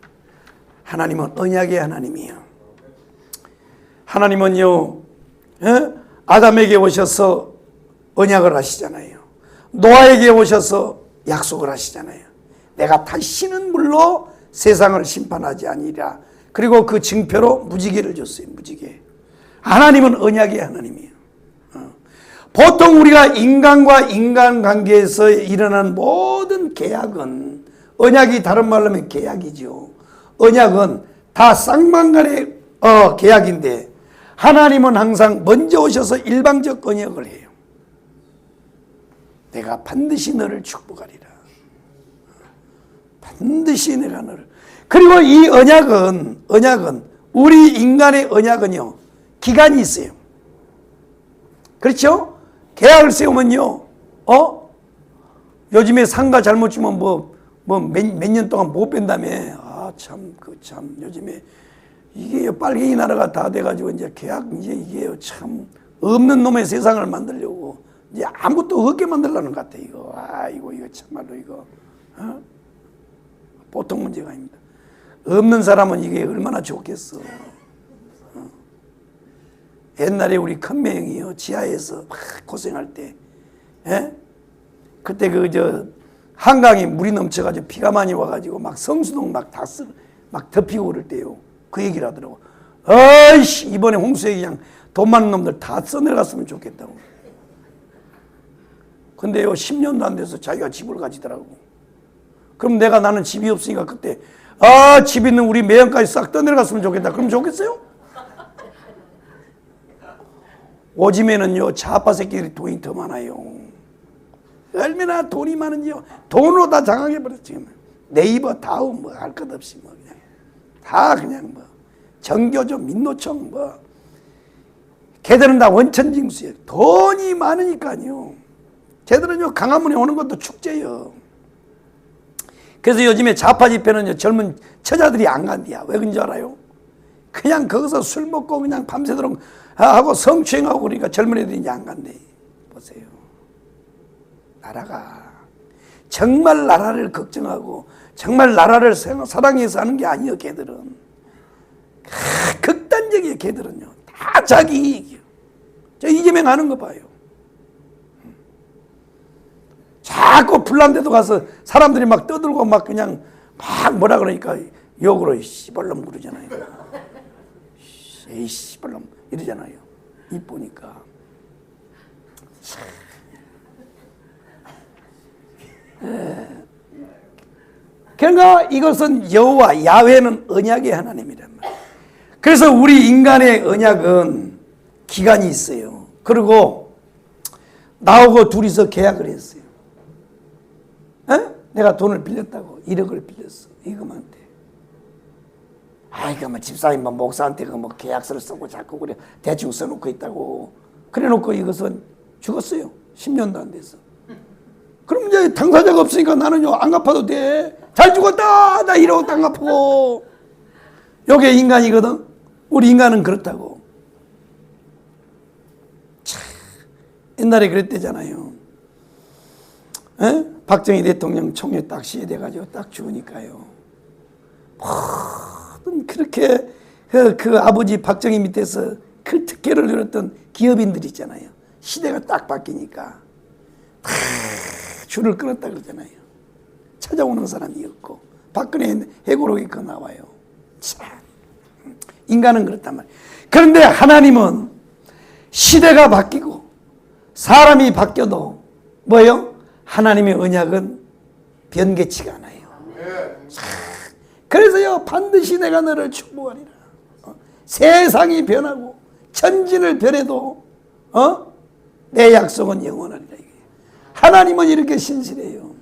하나님은 언약의 하나님이에요. 하나님은요, 아담에게 오셔서 언약을 하시잖아요. 노아에게 오셔서 약속을 하시잖아요. 내가 다시는 물로 세상을 심판하지 아니라. 그리고 그 증표로 무지개를 줬어요. 무지개. 하나님은 언약의 하나님이에요. 보통 우리가 인간과 인간관계에서 일어난 모든 계약은, 언약이 다른 말로 하면 계약이죠. 언약은 다 쌍방간의 계약인데, 하나님은 항상 먼저 오셔서 일방적 언약을 해요. 내가 반드시 너를 축복하리라. 반드시 내가 너를. 그리고 이 언약은 우리 인간의 언약은요, 기간이 있어요. 그렇죠? 계약을 세우면요, 요즘에 상가 잘못 주면 몇 년 동안 못 뺀다며. 요즘에 이게 빨갱이 나라가 다 돼가지고 이제 계약, 이제 이게 참 없는 놈의 세상을 만들려고 이제 아무것도 없게 만들려는 것 같아, 이거. 이거 참말로 이거. 보통 문제가 아닙니다. 없는 사람은 이게 얼마나 좋겠어. 옛날에 우리 큰매형이요, 지하에서 막 고생할 때, 그때 한강에 물이 넘쳐가지고 비가 많이 와가지고 막 성수동 막 덮이고 그럴 때요, 그 얘기를 하더라고. 어이씨, 이번에 홍수에 그냥 돈 많은 놈들 다 써내려갔으면 좋겠다고. 근데요, 10년도 안 돼서 자기가 집을 가지더라고. 그럼 나는 집이 없으니까 그때, 집 있는 우리 매형까지 싹 떠내려갔으면 좋겠다. 그럼 좋겠어요? 오지면은요, 좌파 새끼들이 돈이 더 많아요. 얼마나 돈이 많은지요. 돈으로 다 장악해버렸죠, 지금. 네이버, 다음, 할 것 없이, 그냥. 다 그냥 정교조, 민노총, 걔들은 다 원천징수예요. 돈이 많으니까요. 걔들은요, 강화문에 오는 것도 축제예요. 그래서 요즘에 좌파 집회는요, 젊은 처자들이 안 간대요. 왜 그런지 알아요? 그냥 거기서 술 먹고 그냥 밤새도록 하고 성추행하고 그러니까 젊은 애들이 이제 안 간대. 보세요. 나라가 정말 나라를 걱정하고 정말 나라를 사랑해서 하는 게 아니에요. 걔들은 극단적이에요. 걔들은요, 다 자기 이익이에요. 저 이재명 하는 거 봐요. 자꾸 불난 데도 가서 사람들이 막 떠들고 막 그냥 막 뭐라 그러니까 욕으로 씨발놈 그러잖아요. 에이 씨발놈 이러잖아요. 이쁘니까. 그러니까 이것은 여호와 야훼는 언약의 하나님이란 말이에요. 그래서 우리 인간의 언약은 기간이 있어요. 그리고 나하고 둘이서 계약을 했어요. 내가 돈을 빌렸다고. 1억을 빌렸어. 이거만 돼. 이거 집사님 목사한테 계약서를 쓰고 자꾸 그래 대충 써놓고 있다고. 그래 놓고 이것은 죽었어요. 10년도 안 돼서. 그럼 이제 당사자가 없으니까 나는요, 안 갚아도 돼. 잘 죽었다. 나 1억 안 갚고. 요게 인간이거든. 우리 인간은 그렇다고. 참, 옛날에 그랬대잖아요. 박정희 대통령 총에 딱 시해돼가지고 딱 죽으니까요. 모든 그렇게 그 아버지 박정희 밑에서 그 특혜를 누렸던 기업인들 있잖아요. 시대가 딱 바뀌니까 다 줄을 끊었다 그러잖아요. 찾아오는 사람이 없고 박근혜 해고록이 그 나와요. 참, 인간은 그렇단 말이에요. 그런데 하나님은 시대가 바뀌고 사람이 바뀌어도 뭐예요? 하나님의 언약은 변개치가 않아요. 그래서요, 반드시 내가 너를 축복하리라. 세상이 변하고 천지를 변해도 내 약속은 영원하리라. 하나님은 이렇게 신실해요.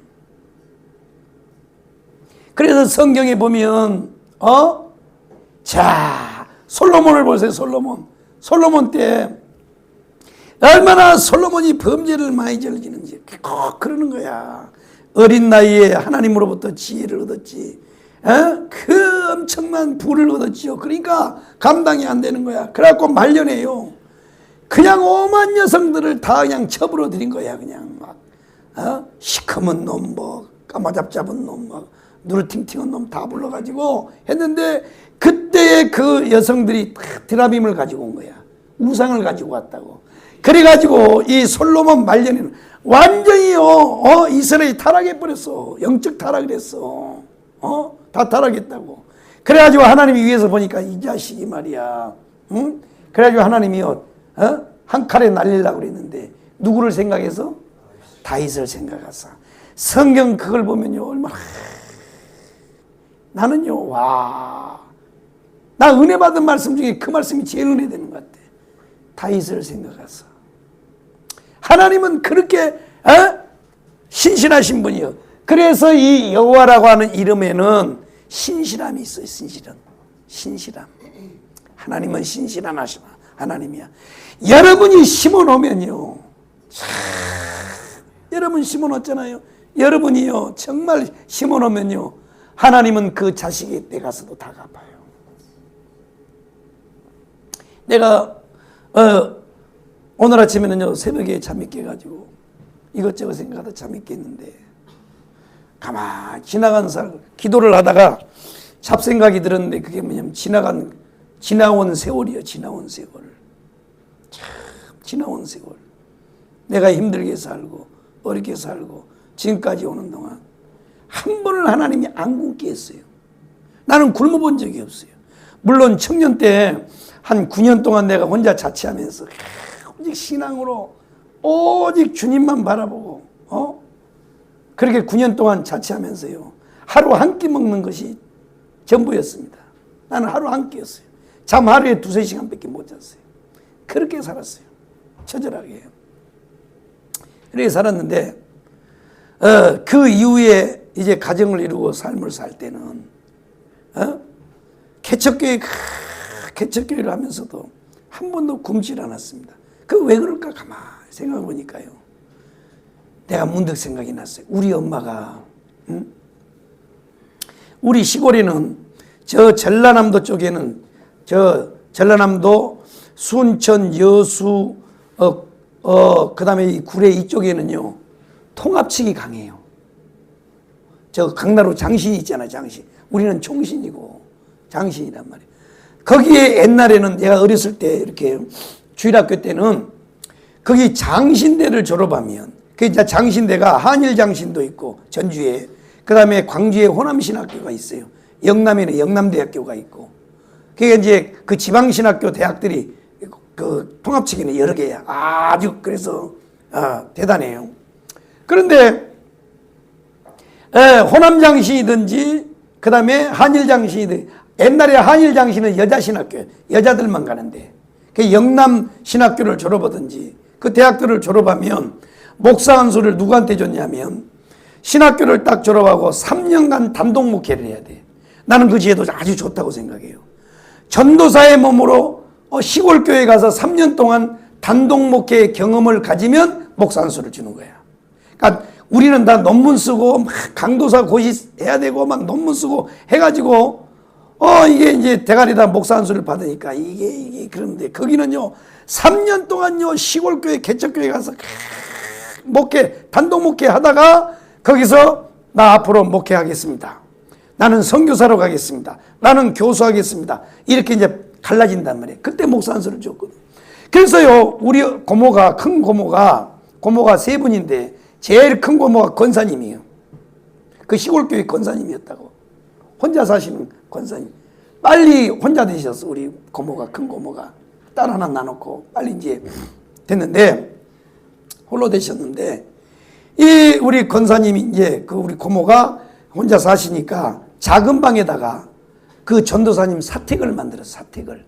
그래서 성경에 보면 자, 솔로몬을 보세요. 솔로몬 때 얼마나 솔로몬이 범죄를 많이 저지르는지 꼭 그러는 거야. 어린 나이에 하나님으로부터 지혜를 얻었지. 그 엄청난 부를 얻었지요. 그러니까 감당이 안 되는 거야. 그래갖고 말년해요. 그냥 오만 여성들을 다 그냥 처벌어 드린 거야. 그냥 막 시커먼 놈, 뭐 까마잡잡은 놈, 막 누르팅팅한 놈 다 불러가지고 했는데, 그때의 그 여성들이 드라빔을 가지고 온 거야. 우상을 가지고 왔다고. 그래가지고 이 솔로몬 말년에는 완전히요, 이스라엘이 타락해버렸어. 영적 타락을 했어. 다 타락했다고. 그래가지고 하나님이 위에서 보니까 이 자식이 말이야. 응? 그래가지고 하나님이요, 한 칼에 날리려고 그랬는데 누구를 생각해서? 다윗을 생각해서. 성경 그걸 보면요, 얼마나 나는요, 와, 나 은혜 받은 말씀 중에 그 말씀이 제일 은혜 되는 것 같아. 다윗을 생각해서. 하나님은 그렇게 신실하신 분이요. 그래서 이 여호와라고 하는 이름에는 신실함이 있어요. 신실함. 하나님은 신실한 하나님이야. 여러분이 심어놓으면요, 여러분 심어놓잖아요. 여러분이요, 정말 심어놓으면요, 하나님은 그 자식의 때 가서도 다 갚아요. 내가 오늘 아침에는요, 새벽에 잠이 깨가지고 이것저것 생각하다 잠이 깼는데, 가만히 지나간 사람, 기도를 하다가 잡생각이 들었는데, 그게 뭐냐면 지나온 세월이요. 지나온 세월. 참 지나온 세월. 내가 힘들게 살고 어렵게 살고 지금까지 오는 동안 한 번을 하나님이 안 굶게 했어요. 나는 굶어본 적이 없어요. 물론 청년 때 한 9년 동안 내가 혼자 자취하면서 오직 신앙으로 오직 주님만 바라보고 그렇게 9년 동안 자취하면서요, 하루 한 끼 먹는 것이 전부였습니다. 나는 하루 한 끼였어요. 잠 하루에 2-3시간밖에 못 잤어요. 그렇게 살았어요. 처절하게. 그렇게 살았는데 그 이후에 이제 가정을 이루고 삶을 살 때는 개척교회를 하면서도 한 번도 굶질 않았습니다. 그 왜 그럴까 가만히 생각해 보니까요, 내가 문득 생각이 났어요. 우리 엄마가 우리 시골에는 저 전라남도 쪽에는 전라남도 순천, 여수, 그 다음에 이 구례 이쪽에는요, 통합측이 강해요. 저 강나루 장신이 있잖아요, 장신. 우리는 총신이고 장신이란 말이에요. 거기에 옛날에는 내가 어렸을 때 이렇게 주일학교 때는 거기 장신대를 졸업하면, 그 이제 장신대가 한일장신도 있고 전주에, 그 다음에 광주에 호남신학교가 있어요. 영남에는 영남대학교가 있고, 그게 이제 그 지방신학교 대학들이 그 통합측에는 여러 개야. 아주 그래서 대단해요. 그런데 호남장신이든지 그 다음에 한일장신이든지, 옛날에 한일장신은 여자신학교예요. 여자들만 가는데, 그 영남신학교를 졸업하든지 그 대학들을 졸업하면 목사 한 수를 누구한테 줬냐면, 신학교를 딱 졸업하고 3년간 단독 목회를 해야 돼. 나는 그 지혜도 아주 좋다고 생각해요. 전도사의 몸으로 시골 교회 가서 3년 동안 단독 목회의 경험을 가지면 목사 한 수를 주는 거야. 그러니까 우리는 다 논문 쓰고 막 강도사 고시 해야 되고 막 논문 쓰고 해가지고 이게 이제 대가리다 목사 한 수를 받으니까 이게 그런데, 거기는요 3년 동안요 시골 교회 개척교회 가서 단독 목회 하다가 거기서 나 앞으로 목회하겠습니다. 나는 선교사로 가겠습니다. 나는 교수하겠습니다. 이렇게 이제 갈라진단 말이에요. 그때 목사 안수를 줬거든. 그래서요, 우리 고모가, 큰 고모가 세 분인데 제일 큰 고모가 권사님이에요. 그 시골교회 권사님이었다고. 혼자 사시는 권사님. 빨리 혼자 되셨어, 우리 고모가, 큰 고모가. 딸 하나 나놓고 빨리 이제 됐는데, 홀로 되셨는데, 이 우리 권사님이 이제 그 우리 고모가 혼자 사시니까 작은 방에다가 그 전도사님 사택을 만들었어, 사택을.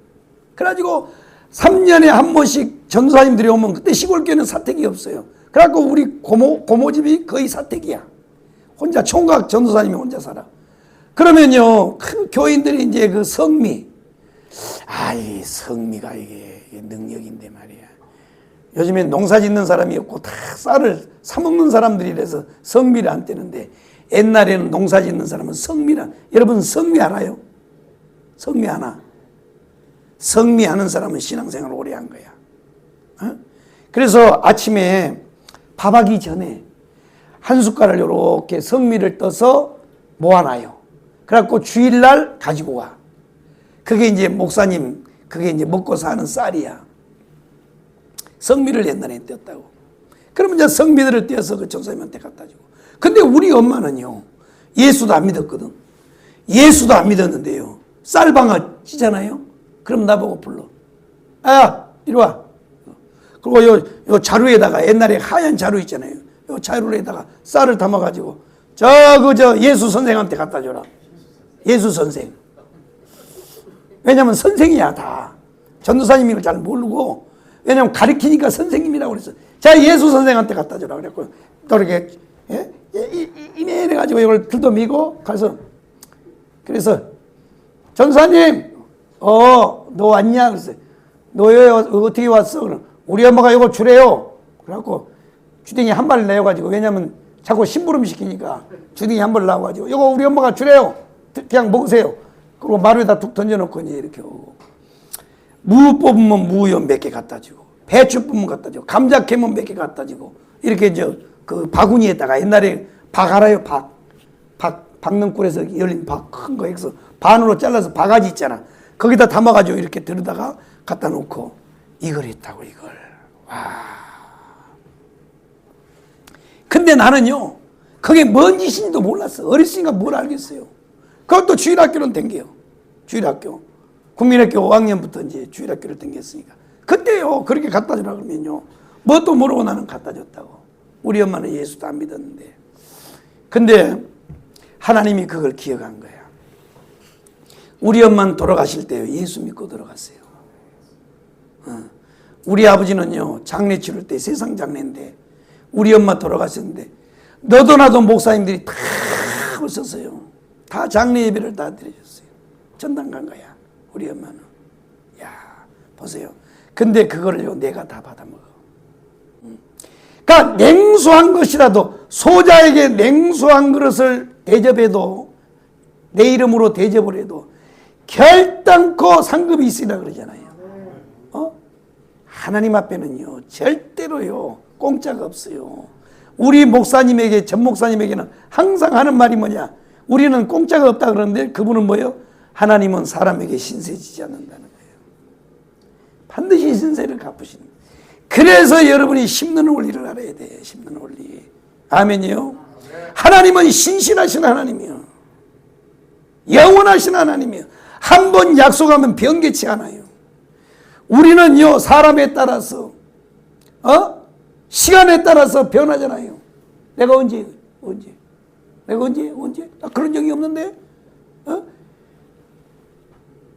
그래가지고 3년에 한 번씩 전도사님들이 오면 그때 시골교회는 사택이 없어요. 그래갖고 우리 고모 집이 거의 사택이야. 혼자 총각 전도사님이 혼자 살아. 그러면요, 큰 교인들이 이제 그 성미, 이 성미가 이게 능력인데 말이야. 요즘엔 농사 짓는 사람이 없고 다 쌀을 사먹는 사람들이라서 성미를 안 떼는데, 옛날에는 농사 짓는 사람은 성미라. 여러분 성미 알아요? 성미 하나. 성미하는 사람은 신앙생활을 오래 한 거야. 그래서 아침에 밥하기 전에 한 숟갈을 이렇게 성미를 떠서 모아놔요. 그래갖고 주일날 가지고 와. 그게 이제 목사님, 그게 이제 먹고 사는 쌀이야. 성미를 옛날에 떼었다고. 그러면 이제 성미들을 떼어서 그 전사님한테 갖다 주고. 근데 우리 엄마는요, 예수도 안 믿었거든. 예수도 안 믿었는데요, 쌀방아 찌잖아요. 그럼 나보고 불러. 이리 와. 그리고 요 자루에다가, 옛날에 하얀 자루 있잖아요. 요 자루에다가 쌀을 담아가지고 저 예수 선생한테 갖다 줘라. 예수 선생. 왜냐면 선생이야, 다. 전도사님을 잘 모르고, 왜냐면 가르치니까 선생님이라고 그랬어. 자, 예수 선생한테 갖다 줘라. 그랬고, 또 이렇게, 이래가지고 이걸 들도미고 가서, 그래서, 전도사님, 너 왔냐? 그랬어요. 너 왜 어떻게 왔어? 그럼, 우리 엄마가 이거 주래요. 그래갖고, 주댕이 한 발을 내어가지고, 왜냐면 자꾸 심부름 시키니까 주댕이 한 발을 나와가지고, 이거 우리 엄마가 주래요. 그냥 먹으세요. 그리고 마루에다 툭 던져놓고 이제 이렇게 오고. 무 뽑으면 무요 몇 개 갖다 주고, 배추 뽑으면 갖다 주고, 감자 캐면 몇 개 갖다 주고, 이렇게 그 바구니에다가 옛날에 박 알아요? 박는 꿀에서 열린 박 큰 거 해서 반으로 잘라서 바가지 있잖아. 거기다 담아가지고 이렇게 들여다가 갖다 놓고 이걸 했다고, 이걸. 와. 근데 나는요, 그게 뭔 짓인지도 몰랐어. 어렸으니까 뭘 알겠어요. 그것도 주일학교는 댕겨요. 주일학교. 국민학교 5학년부터 이제 주일학교를 댕겼으니까. 그때요, 그렇게 갖다 주라 그러면요, 뭣도 모르고 나는 갖다 줬다고. 우리 엄마는 예수도 안 믿었는데. 근데 하나님이 그걸 기억한 거야. 우리 엄마는 돌아가실 때요, 예수 믿고 돌아갔어요. 우리 아버지는요, 장례 치를 때 세상 장례인데, 우리 엄마 돌아가셨는데, 너도 나도 목사님들이 다 오셨어요. 다 장례 예배를 다 드려줬어요. 전당 간 거야, 우리 엄마는. 야, 보세요. 근데 그거를요, 내가 다 받아먹어. 그러니까 냉수한 것이라도, 소자에게 냉수한 그릇을 대접해도, 내 이름으로 대접을 해도 결단코 상급이 있으라 그러잖아요. 하나님 앞에는요, 절대로요, 공짜가 없어요. 우리 목사님에게, 전 목사님에게는 항상 하는 말이 뭐냐? 우리는 공짜가 없다 그러는데, 그분은 뭐예요? 하나님은 사람에게 신세지지 않는다는 거예요. 반드시 신세를 갚으시는 거예요. 그래서 여러분이 심는 원리를 알아야 돼. 심는 원리. 아멘이요. 하나님은 신실하신 하나님이요, 영원하신 하나님이요. 한 번 약속하면 변개치 않아요. 우리는요, 사람에 따라서, 시간에 따라서 변하잖아요. 내가 언제? 나 그런 적이 없는데?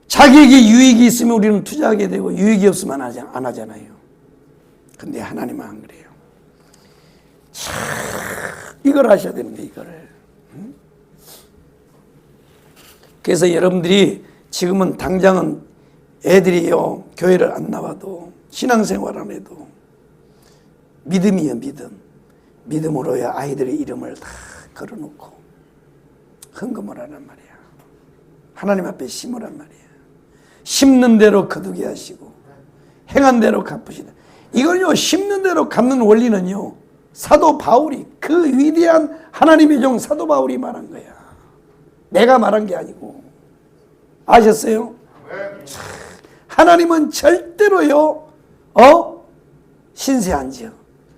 자기에게 유익이 있으면 우리는 투자하게 되고, 유익이 없으면 안 하잖아요. 근데 하나님은 안 그래요. 참, 이걸 하셔야 되는데, 이거를. 그래서 여러분들이 지금은 당장은 애들이요, 교회를 안 나와도, 신앙생활 안 해도 믿음이요, 믿음. 믿음으로야 아이들의 이름을 다 걸어놓고 헌금을 하란 말이야. 하나님 앞에 심으란 말이야. 심는 대로 거두게 하시고 행한 대로 갚으시다. 이걸요, 심는 대로 갚는 원리는요, 사도 바울이, 그 위대한 하나님의 종 사도 바울이 말한 거야. 내가 말한 게 아니고. 아셨어요? 하나님은 절대로요, 신세한지요.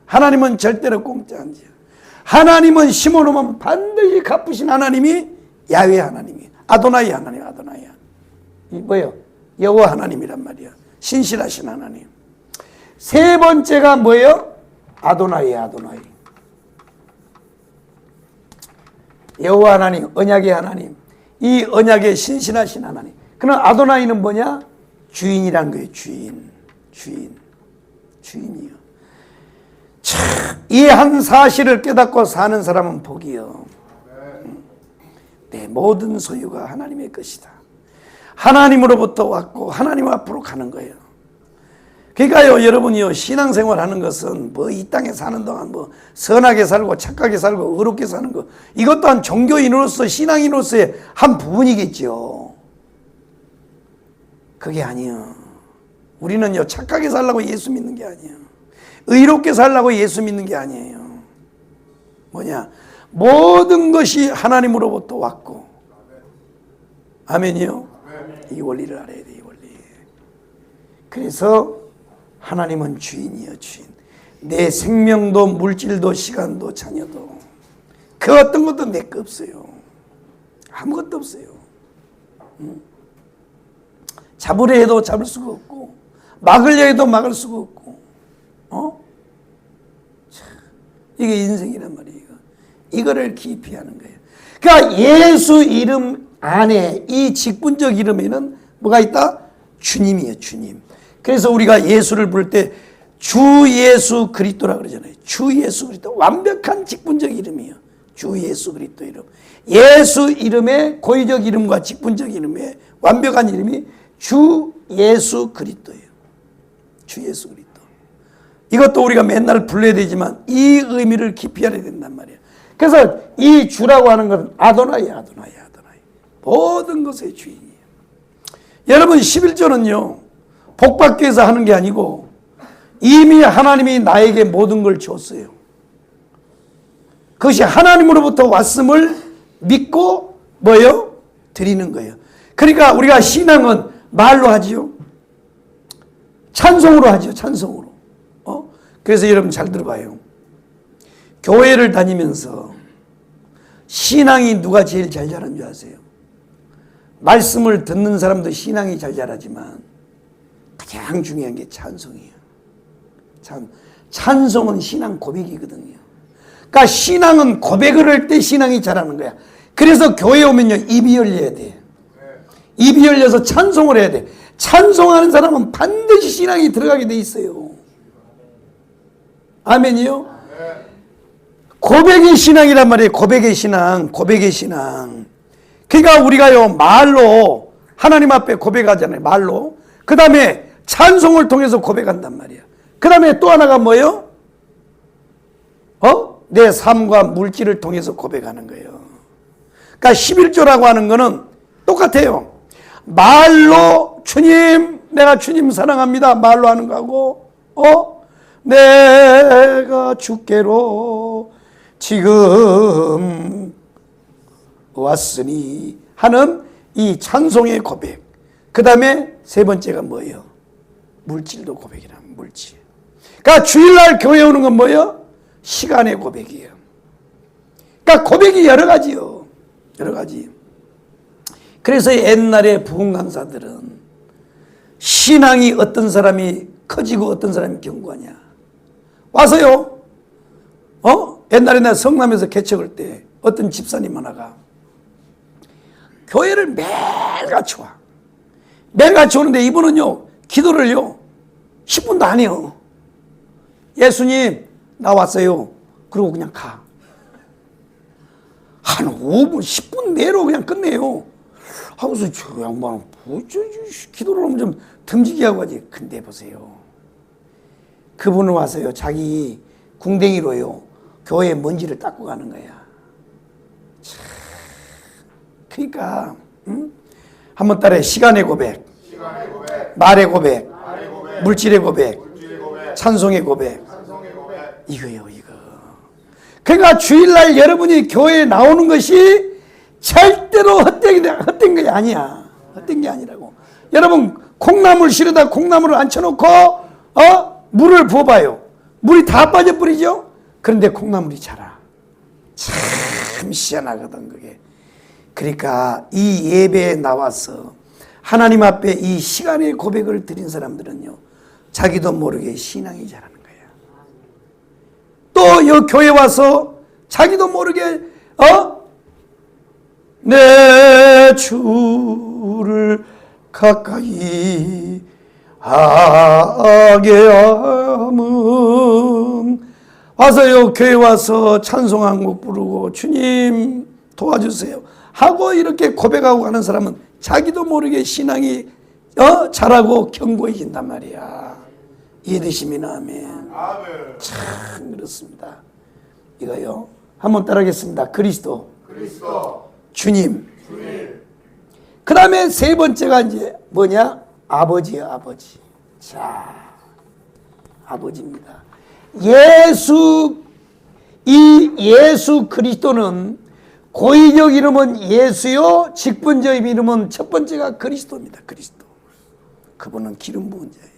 하나님은 절대로 공짜한지요. 하나님은 심어놓으면 반드시 갚으신 하나님이 야훼 하나님이에요. 아도나이 하나님, 아도나이 하나님. 이 뭐예요? 여호와 하나님이란 말이야. 신실하신 하나님. 세 번째가 뭐예요? 아도나이, 아도나이. 여호와 하나님, 언약의 하나님. 이 언약의 신실하신 하나님. 그럼 아도나이는 뭐냐? 주인이란 거예요. 주인이요. 이 한 사실을 깨닫고 사는 사람은 복이요. 내 모든 소유가 하나님의 것이다. 하나님으로부터 왔고 하나님 앞으로 가는 거예요. 그러니까요, 여러분이요, 신앙생활 하는 것은 뭐 이 땅에 사는 동안 뭐 선하게 살고 착하게 살고 의롭게 사는 거, 이것 또한 종교인으로서 신앙인으로서의 한 부분이겠죠. 그게 아니에요. 우리는요, 착하게 살라고 예수 믿는 게 아니에요. 의롭게 살라고 예수 믿는 게 아니에요. 뭐냐? 모든 것이 하나님으로부터 왔고. 아멘이요? 이 원리를 알아야 돼, 이 원리. 그래서 하나님은 주인이요, 주인. 내 생명도 물질도 시간도 자녀도 그 어떤 것도 내 거 없어요. 아무것도 없어요. 잡으려 해도 잡을 수가 없고 막으려 해도 막을 수가 없고. 이게 인생이란 말이에요. 이거를 깊이 하는 거예요. 그러니까 예수 이름 안에 이 직분적 이름에는 뭐가 있다? 주님이에요, 주님. 그래서 우리가 예수를 부를 때 주 예수 그리스도라 그러잖아요. 주 예수 그리스도. 완벽한 직분적 이름이에요. 주 예수 그리스도 이름. 예수 이름의 고유적 이름과 직분적 이름의 완벽한 이름이 주 예수 그리스도예요. 주 예수 그리스도. 이것도 우리가 맨날 불러야 되지만 이 의미를 깊이 알아야 된단 말이에요. 그래서 이 주라고 하는 것은 아도나이, 아도나이, 아도나이. 모든 것의 주인이에요. 여러분, 11조는요, 복받기 위해서 하는 게 아니고 이미 하나님이 나에게 모든 걸 줬어요. 그것이 하나님으로부터 왔음을 믿고 뭐예요? 드리는 거예요. 그러니까 우리가 신앙은 말로 하지요. 찬송으로 하죠. 찬송으로. 그래서 여러분 잘 들어봐요. 교회를 다니면서 신앙이 누가 제일 잘 자라는 줄 아세요? 말씀을 듣는 사람도 신앙이 잘 자라지만 가장 중요한 게 찬송이에요. 찬송은 신앙 고백이거든요. 그러니까 신앙은 고백을 할 때 신앙이 자라는 거야. 그래서 교회 오면요, 입이 열려야 돼. 입이 열려서 찬송을 해야 돼. 찬송하는 사람은 반드시 신앙이 들어가게 돼 있어요. 아멘이요? 고백의 신앙이란 말이에요. 고백의 신앙, 고백의 신앙. 그러니까 우리가요, 말로 하나님 앞에 고백하잖아요. 말로. 그 다음에 찬송을 통해서 고백한단 말이야. 그 다음에 또 하나가 뭐예요? 내 삶과 물질을 통해서 고백하는 거예요. 그러니까 11조라고 하는 거는 똑같아요. 말로 주님, 내가 주님 사랑합니다. 말로 하는 거하고, 내가 주께로 지금 왔으니 하는 이 찬송의 고백. 그 다음에 세 번째가 뭐예요? 물질도 고백이라, 물질. 그러니까 주일날 교회 오는 건 뭐예요? 시간의 고백이에요. 그러니까 고백이 여러 가지요. 여러 가지. 그래서 옛날에 부흥 강사들은 신앙이 어떤 사람이 커지고 어떤 사람이 견고하냐. 와서요. 옛날에 내가 성남에서 개척할 때 어떤 집사님 하나가 교회를 매일같이 와. 매일같이 오는데 이분은요, 기도를요, 10분도 안 해요. 예수님, 나 왔어요. 그러고 그냥 가. 한 5분, 10분 내로 그냥 끝내요. 하고서 저 양반은 기도를 하면 좀 듬직이 하고 하지. 근데 보세요. 그분은 와서요, 자기 궁뎅이로요, 교회 먼지를 닦고 가는 거야. 참. 그러니까, 한번 따라해. 시간의 고백, 말의 고백, 물질의 고백, 찬송의 고백. 이거요, 이거. 그러니까 주일날 여러분이 교회에 나오는 것이 절대로 헛된 게 아니야. 헛된 게 아니라고. 여러분 콩나물 실에다 콩나물을 앉혀놓고 물을 부어봐요. 물이 다 빠져버리죠. 그런데 콩나물이 자라. 참 희한하거든 그게. 그러니까 이 예배에 나와서 하나님 앞에 이 시간의 고백을 드린 사람들은요, 자기도 모르게 신앙이 자라는 거예요. 또 이 교회 와서 자기도 모르게 내 주를 가까이 하게 함은, 와서 요 교회 와서 찬송 한 곡 부르고 주님 도와주세요 하고 이렇게 고백하고 가는 사람은 자기도 모르게 신앙이 자라고 견고해진단 말이야. 이해되시면 아멘. 참 그렇습니다. 이거요 한번 따라하겠습니다. 그리스도 주님. 그 다음에 세 번째가 이제 뭐냐? 아버지예요. 아버지. 자, 아버지입니다. 예수 그리스도는 고의적 이름은 예수요, 직분적 이름은 첫 번째가 그리스도입니다. 그리스도. 그분은 기름 부은 자예요.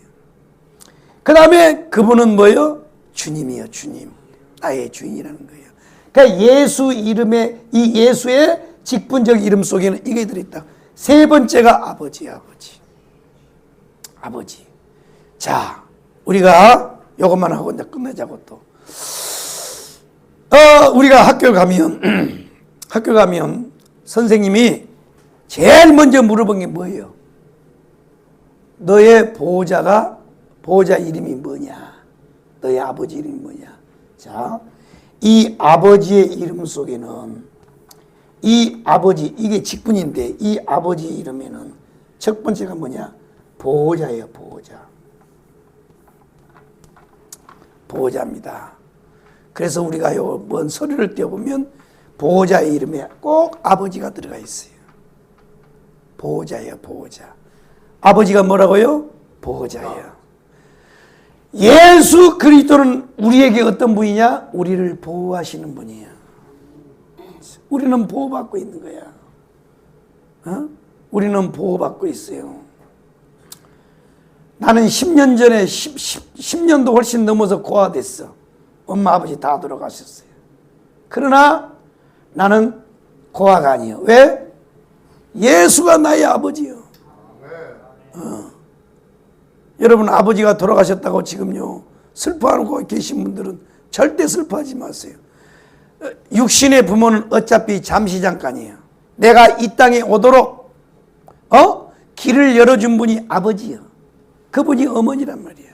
그 다음에 그분은 뭐예요? 주님이에요. 주님. 나의 주인이라는 거예요. 그러니까 예수 이름에, 이 예수의 직분적 이름 속에는 이게 들어있다. 세 번째가 아버지예요. 아버지. 아버지. 자, 우리가 이것만 하고 이제 끝내자고 또. 우리가 학교 가면 선생님이 제일 먼저 물어본 게 뭐예요? 너의 보호자 이름이 뭐냐? 너의 아버지 이름이 뭐냐? 자, 이 아버지의 이름 속에는 이 아버지, 이게 직분인데 이 아버지 이름에는 첫 번째가 뭐냐? 보호자예요. 보호자입니다. 그래서 우리가 뭔 서류를 떼어보면 보호자의 이름에 꼭 아버지가 들어가 있어요. 보호자예요. 보호자. 아버지가 뭐라고요? 보호자예요. 예수 그리스도는 우리에게 어떤 분이냐? 우리를 보호하시는 분이에요. 우리는 보호받고 있는 거야. 우리는 보호받고 있어요. 나는 10년 전에 10년도 훨씬 넘어서 고아됐어. 엄마 아버지 다 돌아가셨어요. 그러나 나는 고아가 아니에요. 왜? 예수가 나의 아버지요. 여러분 아버지가 돌아가셨다고 지금요 슬퍼하고 계신 분들은 절대 슬퍼하지 마세요. 육신의 부모는 어차피 잠시 잠깐이에요. 내가 이 땅에 오도록 길을 열어준 분이 아버지요. 그분이 어머니란 말이야.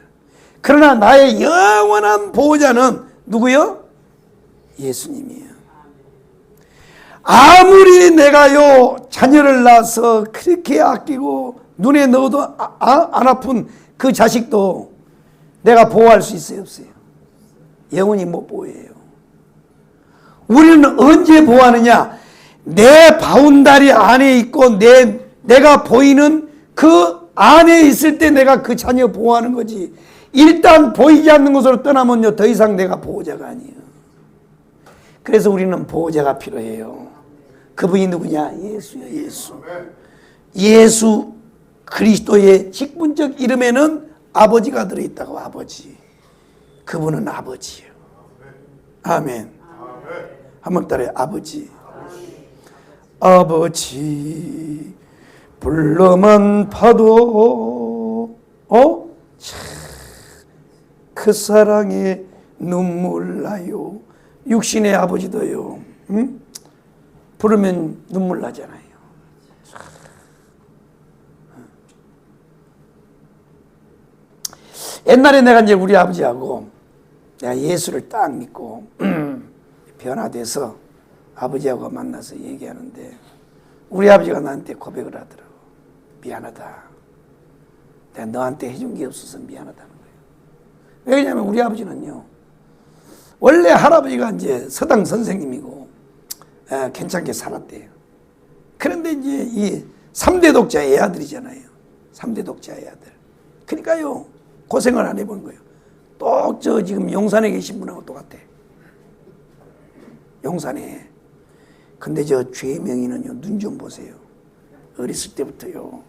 그러나 나의 영원한 보호자는 누구요? 예수님이에요. 아무리 내가요 자녀를 낳아서 그렇게 아끼고 눈에 넣어도 안 아픈 그 자식도 내가 보호할 수 있어요? 없어요? 영원히 못 보호해요. 우리는 언제 보호하느냐? 내 바운다리 안에 있고 내가 보이는 그 안에 있을 때 내가 그 자녀 보호하는 거지. 일단 보이지 않는 곳으로 떠나면요 더 이상 내가 보호자가 아니에요. 그래서 우리는 보호자가 필요해요. 그분이 누구냐? 예수요. 예수 그리스도의 직분적 이름에는 아버지가 들어있다고. 아버지. 그분은 아버지예요. 아멘. 한번 따라해. 아버지. 아버지 불러만 파도 그 사랑에 눈물 나요. 육신의 아버지도요 부르면 눈물 나잖아요. 옛날에 내가 이제 우리 아버지하고 내가 예수를 딱 믿고 변화돼서 아버지하고 만나서 얘기하는데 우리 아버지가 나한테 고백을 하더라고. 미안하다. 내가 너한테 해준 게 없어서 미안하다는 거예요. 왜냐하면 우리 아버지는요 원래 할아버지가 이제 서당 선생님이고 괜찮게 살았대요. 그런데 이제 이 3대 독자의 아들이잖아요. 3대 독자의 아들. 그러니까요 고생을 안 해본 거예요. 또 저 지금 용산에 계신 분하고 똑같아. 용산에. 근데 저 죄명의는요 눈 좀 보세요. 어렸을 때부터요.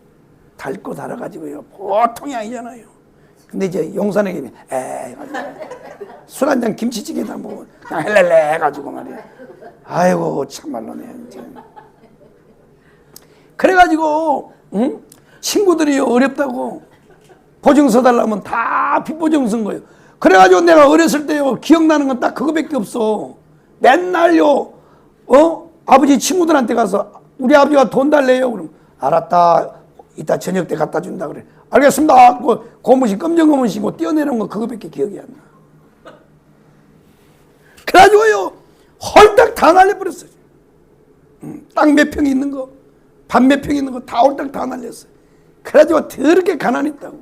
닳고 달아가지고요. 보통이 아니잖아요. 근데 이제 용산에 가면 술 한잔 김치찌개다 먹고 그냥 헬렐레 해가지고 말이야. 아이고 참말로네. 이제. 그래가지고 친구들이 어렵다고 보증서 달라면 다 빚보증서인 거예요. 그래가지고 내가 어렸을 때요 기억나는 건 딱 그거밖에 없어. 맨날요 아버지 친구들한테 가서 우리 아버지가 돈 달래요. 그럼 알았다. 이따 저녁 때 갖다 준다 그래. 알겠습니다. 고무신 검정고무신 신고 뛰어내려온 거 그거밖에 기억이 안 나. 그래가지고요 홀딱 다 날려버렸어요. 땅 몇 평이 있는 거, 밭 몇 평이 있는 거 다 홀딱 다 날렸어요. 그래가지고 더럽게 가난했다고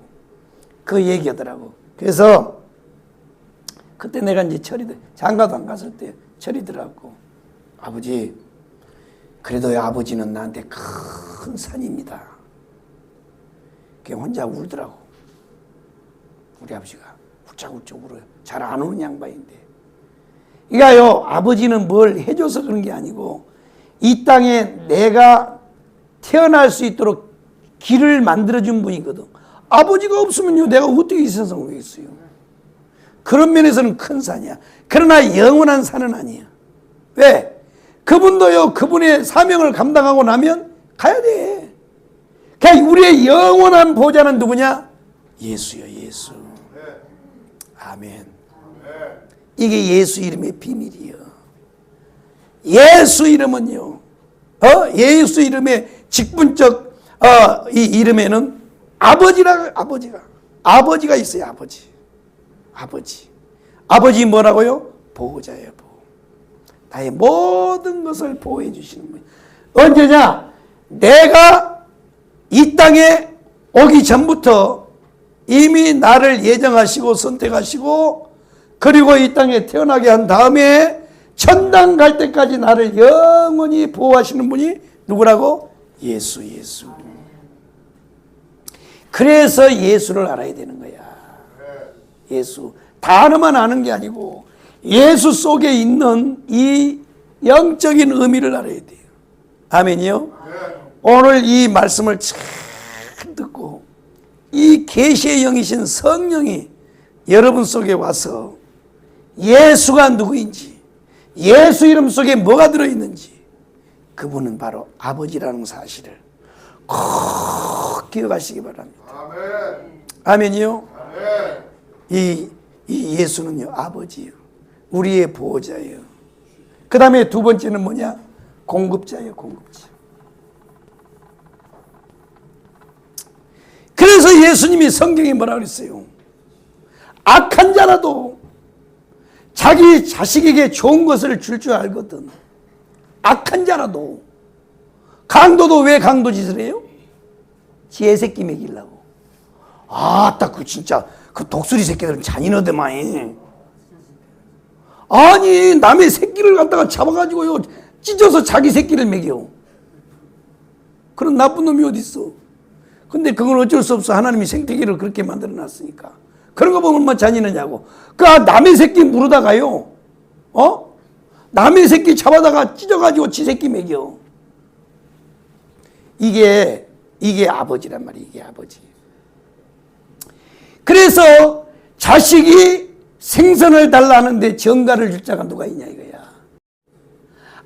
그 얘기하더라고. 그래서 그때 내가 이제 장가도 안 갔을 때 철이 들어갖고 아버지 그래도 아버지는 나한테 큰 산입니다. 걔 혼자 울더라고. 우리 아버지가 훌쩍훌쩍 울어요. 잘 안 우는 양반인데. 그러니까요 아버지는 뭘 해줘서 그런 게 아니고 이 땅에 내가 태어날 수 있도록 길을 만들어준 분이거든. 아버지가 없으면요 내가 어떻게 이 세상에 오겠어요. 그런 면에서는 큰 산이야. 그러나 영원한 산은 아니야. 왜? 그분도요 그분의 사명을 감당하고 나면 가야 돼. 그러니까 우리의 영원한 보좌는 누구냐? 예수요. 예수. 아멘. 이게 예수 이름의 비밀이요. 예수 이름은요 예수 이름의 직분적 이 이름에는 아버지가 있어요. 아버지 뭐라고요? 보호자예요. 나의 모든 것을 보호해 주시는 분. 언제냐? 내가 이 땅에 오기 전부터 이미 나를 예정하시고 선택하시고 그리고 이 땅에 태어나게 한 다음에 천당 갈 때까지 나를 영원히 보호하시는 분이 누구라고? 예수. 그래서 예수를 알아야 되는 거야. 예수. 단어만 아는 게 아니고 예수 속에 있는 이 영적인 의미를 알아야 돼요. 아멘이요? 오늘 이 말씀을 잘 듣고 이 계시의 영이신 성령이 여러분 속에 와서 예수가 누구인지 예수 이름 속에 뭐가 들어있는지 그분은 바로 아버지라는 사실을 꼭 기억하시기 바랍니다. 아멘이요? 이 예수는요 아버지요. 우리의 보호자예요. 그 다음에 두 번째는 뭐냐? 공급자예요. 공급자. 그래서 예수님이 성경에 뭐라 그랬어요? 악한 자라도 자기 자식에게 좋은 것을 줄 줄 알거든. 악한 자라도. 강도도 왜 강도짓을 해요? 지 애새끼 먹이려고. 딱 그 진짜 그 독수리 새끼들은 잔인하더만. 아니 남의 새끼를 갖다가 잡아가지고요 찢어서 자기 새끼를 먹여. 그런 나쁜 놈이 어디 있어? 근데 그건 어쩔 수 없어. 하나님이 생태계를 그렇게 만들어 놨으니까. 그런 거 보면 얼마나 잔인하냐고. 남의 새끼 물어다가요 남의 새끼 잡아다가 찢어가지고 지 새끼 먹여. 이게 아버지란 말이에요. 이게 아버지. 그래서 자식이 생선을 달라는데 정가를 줄 자가 누가 있냐 이거야.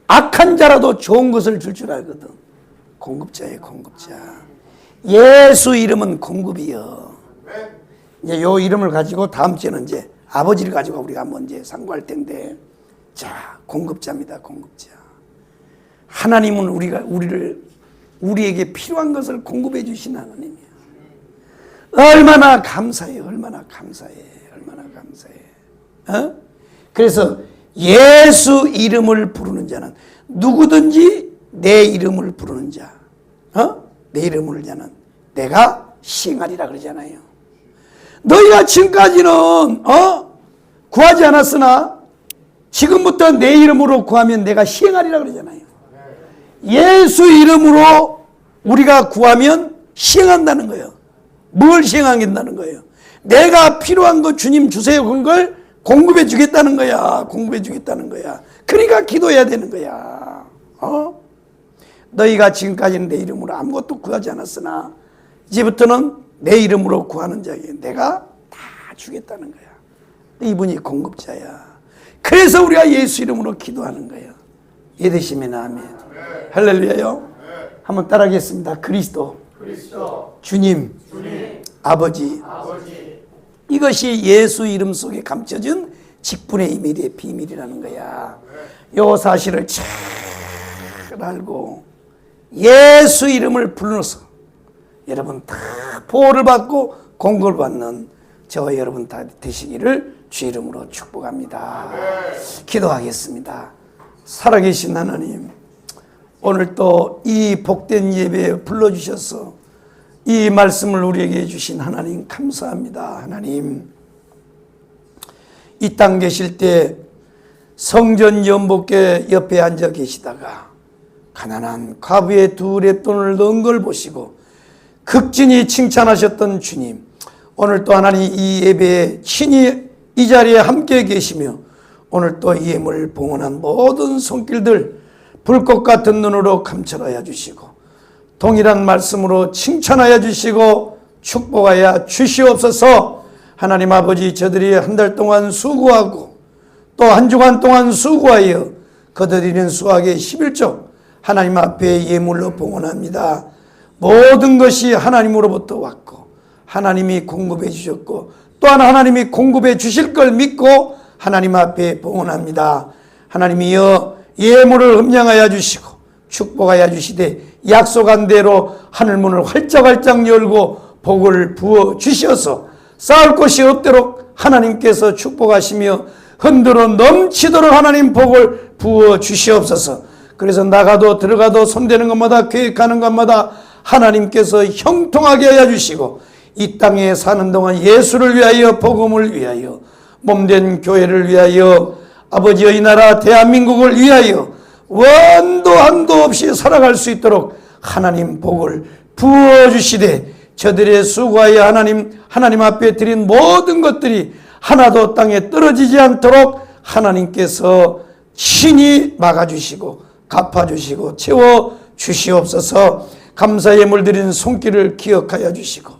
악한 자라도 좋은 것을 줄 줄 알거든. 공급자예요. 공급자. 예수 이름은 공급이요. 이제 요 이름을 가지고 다음 주에는 이제 아버지를 가지고 우리가 한번 이제 상고할 텐데, 자, 공급자입니다. 공급자. 하나님은 우리에게 필요한 것을 공급해 주신 하나님이야. 얼마나 감사해요. 얼마나 감사해. 얼마나 감사해. 그래서 예수 이름을 부르는 자는 누구든지 내 이름을 부르는 자, 내 이름을 부르는 자는 내가 시행하리라 그러잖아요. 너희가 지금까지는 구하지 않았으나 지금부터 내 이름으로 구하면 내가 시행하리라 그러잖아요. 예수 이름으로 우리가 구하면 시행한다는 거예요. 뭘 시행하겠다는 거예요? 내가 필요한 거 주님 주세요. 그런 걸 공급해 주겠다는 거야. 공급해 주겠다는 거야. 그러니까 기도해야 되는 거야. 너희가 지금까지는 내 이름으로 아무것도 구하지 않았으나 이제부터는 내 이름으로 구하는 자에게 내가 다 주겠다는 거야. 이분이 공급자야. 그래서 우리가 예수 이름으로 기도하는 거예요. 이해되시면 아멘. 할렐루야요. 한번 따라하겠습니다. 그리스도, 주님, 아버지. 이것이 예수 이름 속에 감춰진 직분의 비밀이라는 거야. 요 사실을 잘 알고 예수 이름을 불러서 여러분 다 보호를 받고 공급을 받는 저와 여러분 다 되시기를 주 이름으로 축복합니다. 기도하겠습니다. 살아계신 하나님, 오늘 또 이 복된 예배에 불러주셔서 이 말씀을 우리에게 주신 하나님 감사합니다. 하나님, 이 땅 계실 때 성전 연복궤 옆에 앉아 계시다가 가난한 과부의 두 렙돈을 넣은 걸 보시고 극진히 칭찬하셨던 주님, 오늘 또 하나님 이 예배에 친히 이 자리에 함께 계시며 오늘 또 이 예물을 봉헌한 모든 손길들 불꽃 같은 눈으로 감찰하여 주시고 동일한 말씀으로 칭찬하여 주시고 축복하여 주시옵소서. 하나님 아버지, 저들이 한 달 동안 수고하고 또 한 주간 동안 수고하여 거둬들이는 수확의 11조 하나님 앞에 예물로 봉헌합니다. 모든 것이 하나님으로부터 왔고 하나님이 공급해 주셨고 또한 하나님이 공급해 주실 걸 믿고 하나님 앞에 봉헌합니다. 하나님이여 예물을 흠량하여 주시고 축복하여 주시되 약속한 대로 하늘문을 활짝활짝 열고 복을 부어 주셔서 쌓을 곳이 없도록 하나님께서 축복하시며 흔들어 넘치도록 하나님 복을 부어 주시옵소서. 그래서 나가도 들어가도 손대는 것마다 계획하는 것마다 하나님께서 형통하게 하여 주시고 이 땅에 사는 동안 예수를 위하여 복음을 위하여 몸된 교회를 위하여 아버지의 나라 대한민국을 위하여 원도 한도 없이 살아갈 수 있도록 하나님 복을 부어주시되 저들의 수고하여 하나님 앞에 드린 모든 것들이 하나도 땅에 떨어지지 않도록 하나님께서 친히 막아주시고 갚아주시고 채워주시옵소서. 감사 예물 드리는 손길을 기억하여 주시고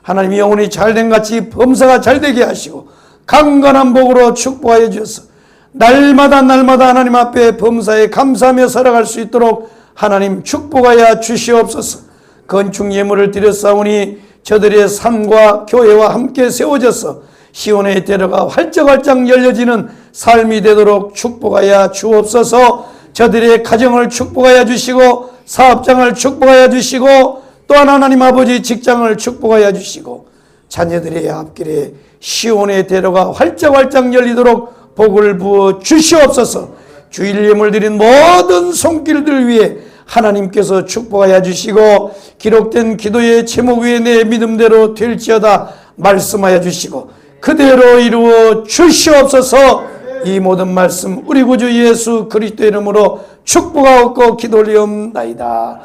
하나님 영혼이 잘된 같이 범사가 잘되게 하시고 강건한 복으로 축복하여 주셔서 날마다 하나님 앞에 범사에 감사하며 살아갈 수 있도록 하나님 축복하여 주시옵소서. 건축 예물을 드렸사오니 저들의 삶과 교회와 함께 세워져서 시온에 데려가 활짝활짝 열려지는 삶이 되도록 축복하여 주옵소서. 저들의 가정을 축복하여 주시고 사업장을 축복하여 주시고 또한 하나님 아버지 직장을 축복하여 주시고 자녀들의 앞길에 시온에 데려가 활짝활짝 열리도록 복을 부어 주시옵소서. 주일 예물 드린 모든 손길들 위해 하나님께서 축복하여 주시고 기록된 기도의 제목 위에 내 믿음대로 될지어다 말씀하여 주시고 그대로 이루어 주시옵소서. 이 모든 말씀 우리 구주 예수 그리스도 이름으로 축복하옵고 기도 올리옵나이다.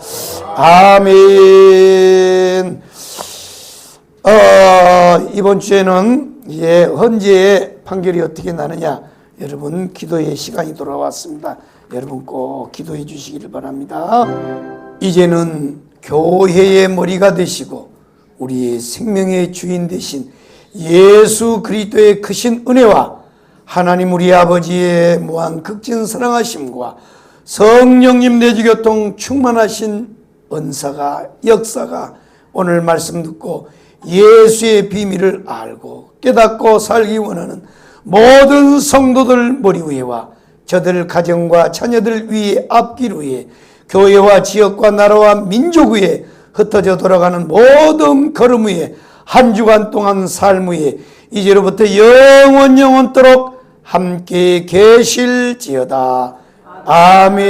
아멘. 이번 주에는 헌재의 판결이 어떻게 나느냐, 여러분 기도의 시간이 돌아왔습니다. 여러분 꼭 기도해 주시기를 바랍니다. 이제는 교회의 머리가 되시고 우리의 생명의 주인 되신 예수 그리스도의 크신 은혜와 하나님 우리 아버지의 무한 극진 사랑하심과 성령님 내주교통 충만하신 은사가 역사가 오늘 말씀 듣고 예수의 비밀을 알고 깨닫고 살기 원하는 모든 성도들 머리 위에와 저들 가정과 자녀들 위에 앞길 위에 교회와 지역과 나라와 민족 위에 흩어져 돌아가는 모든 걸음 위에 한 주간 동안 삶 위에 이제로부터 영원토록 함께 계실지어다. 아멘.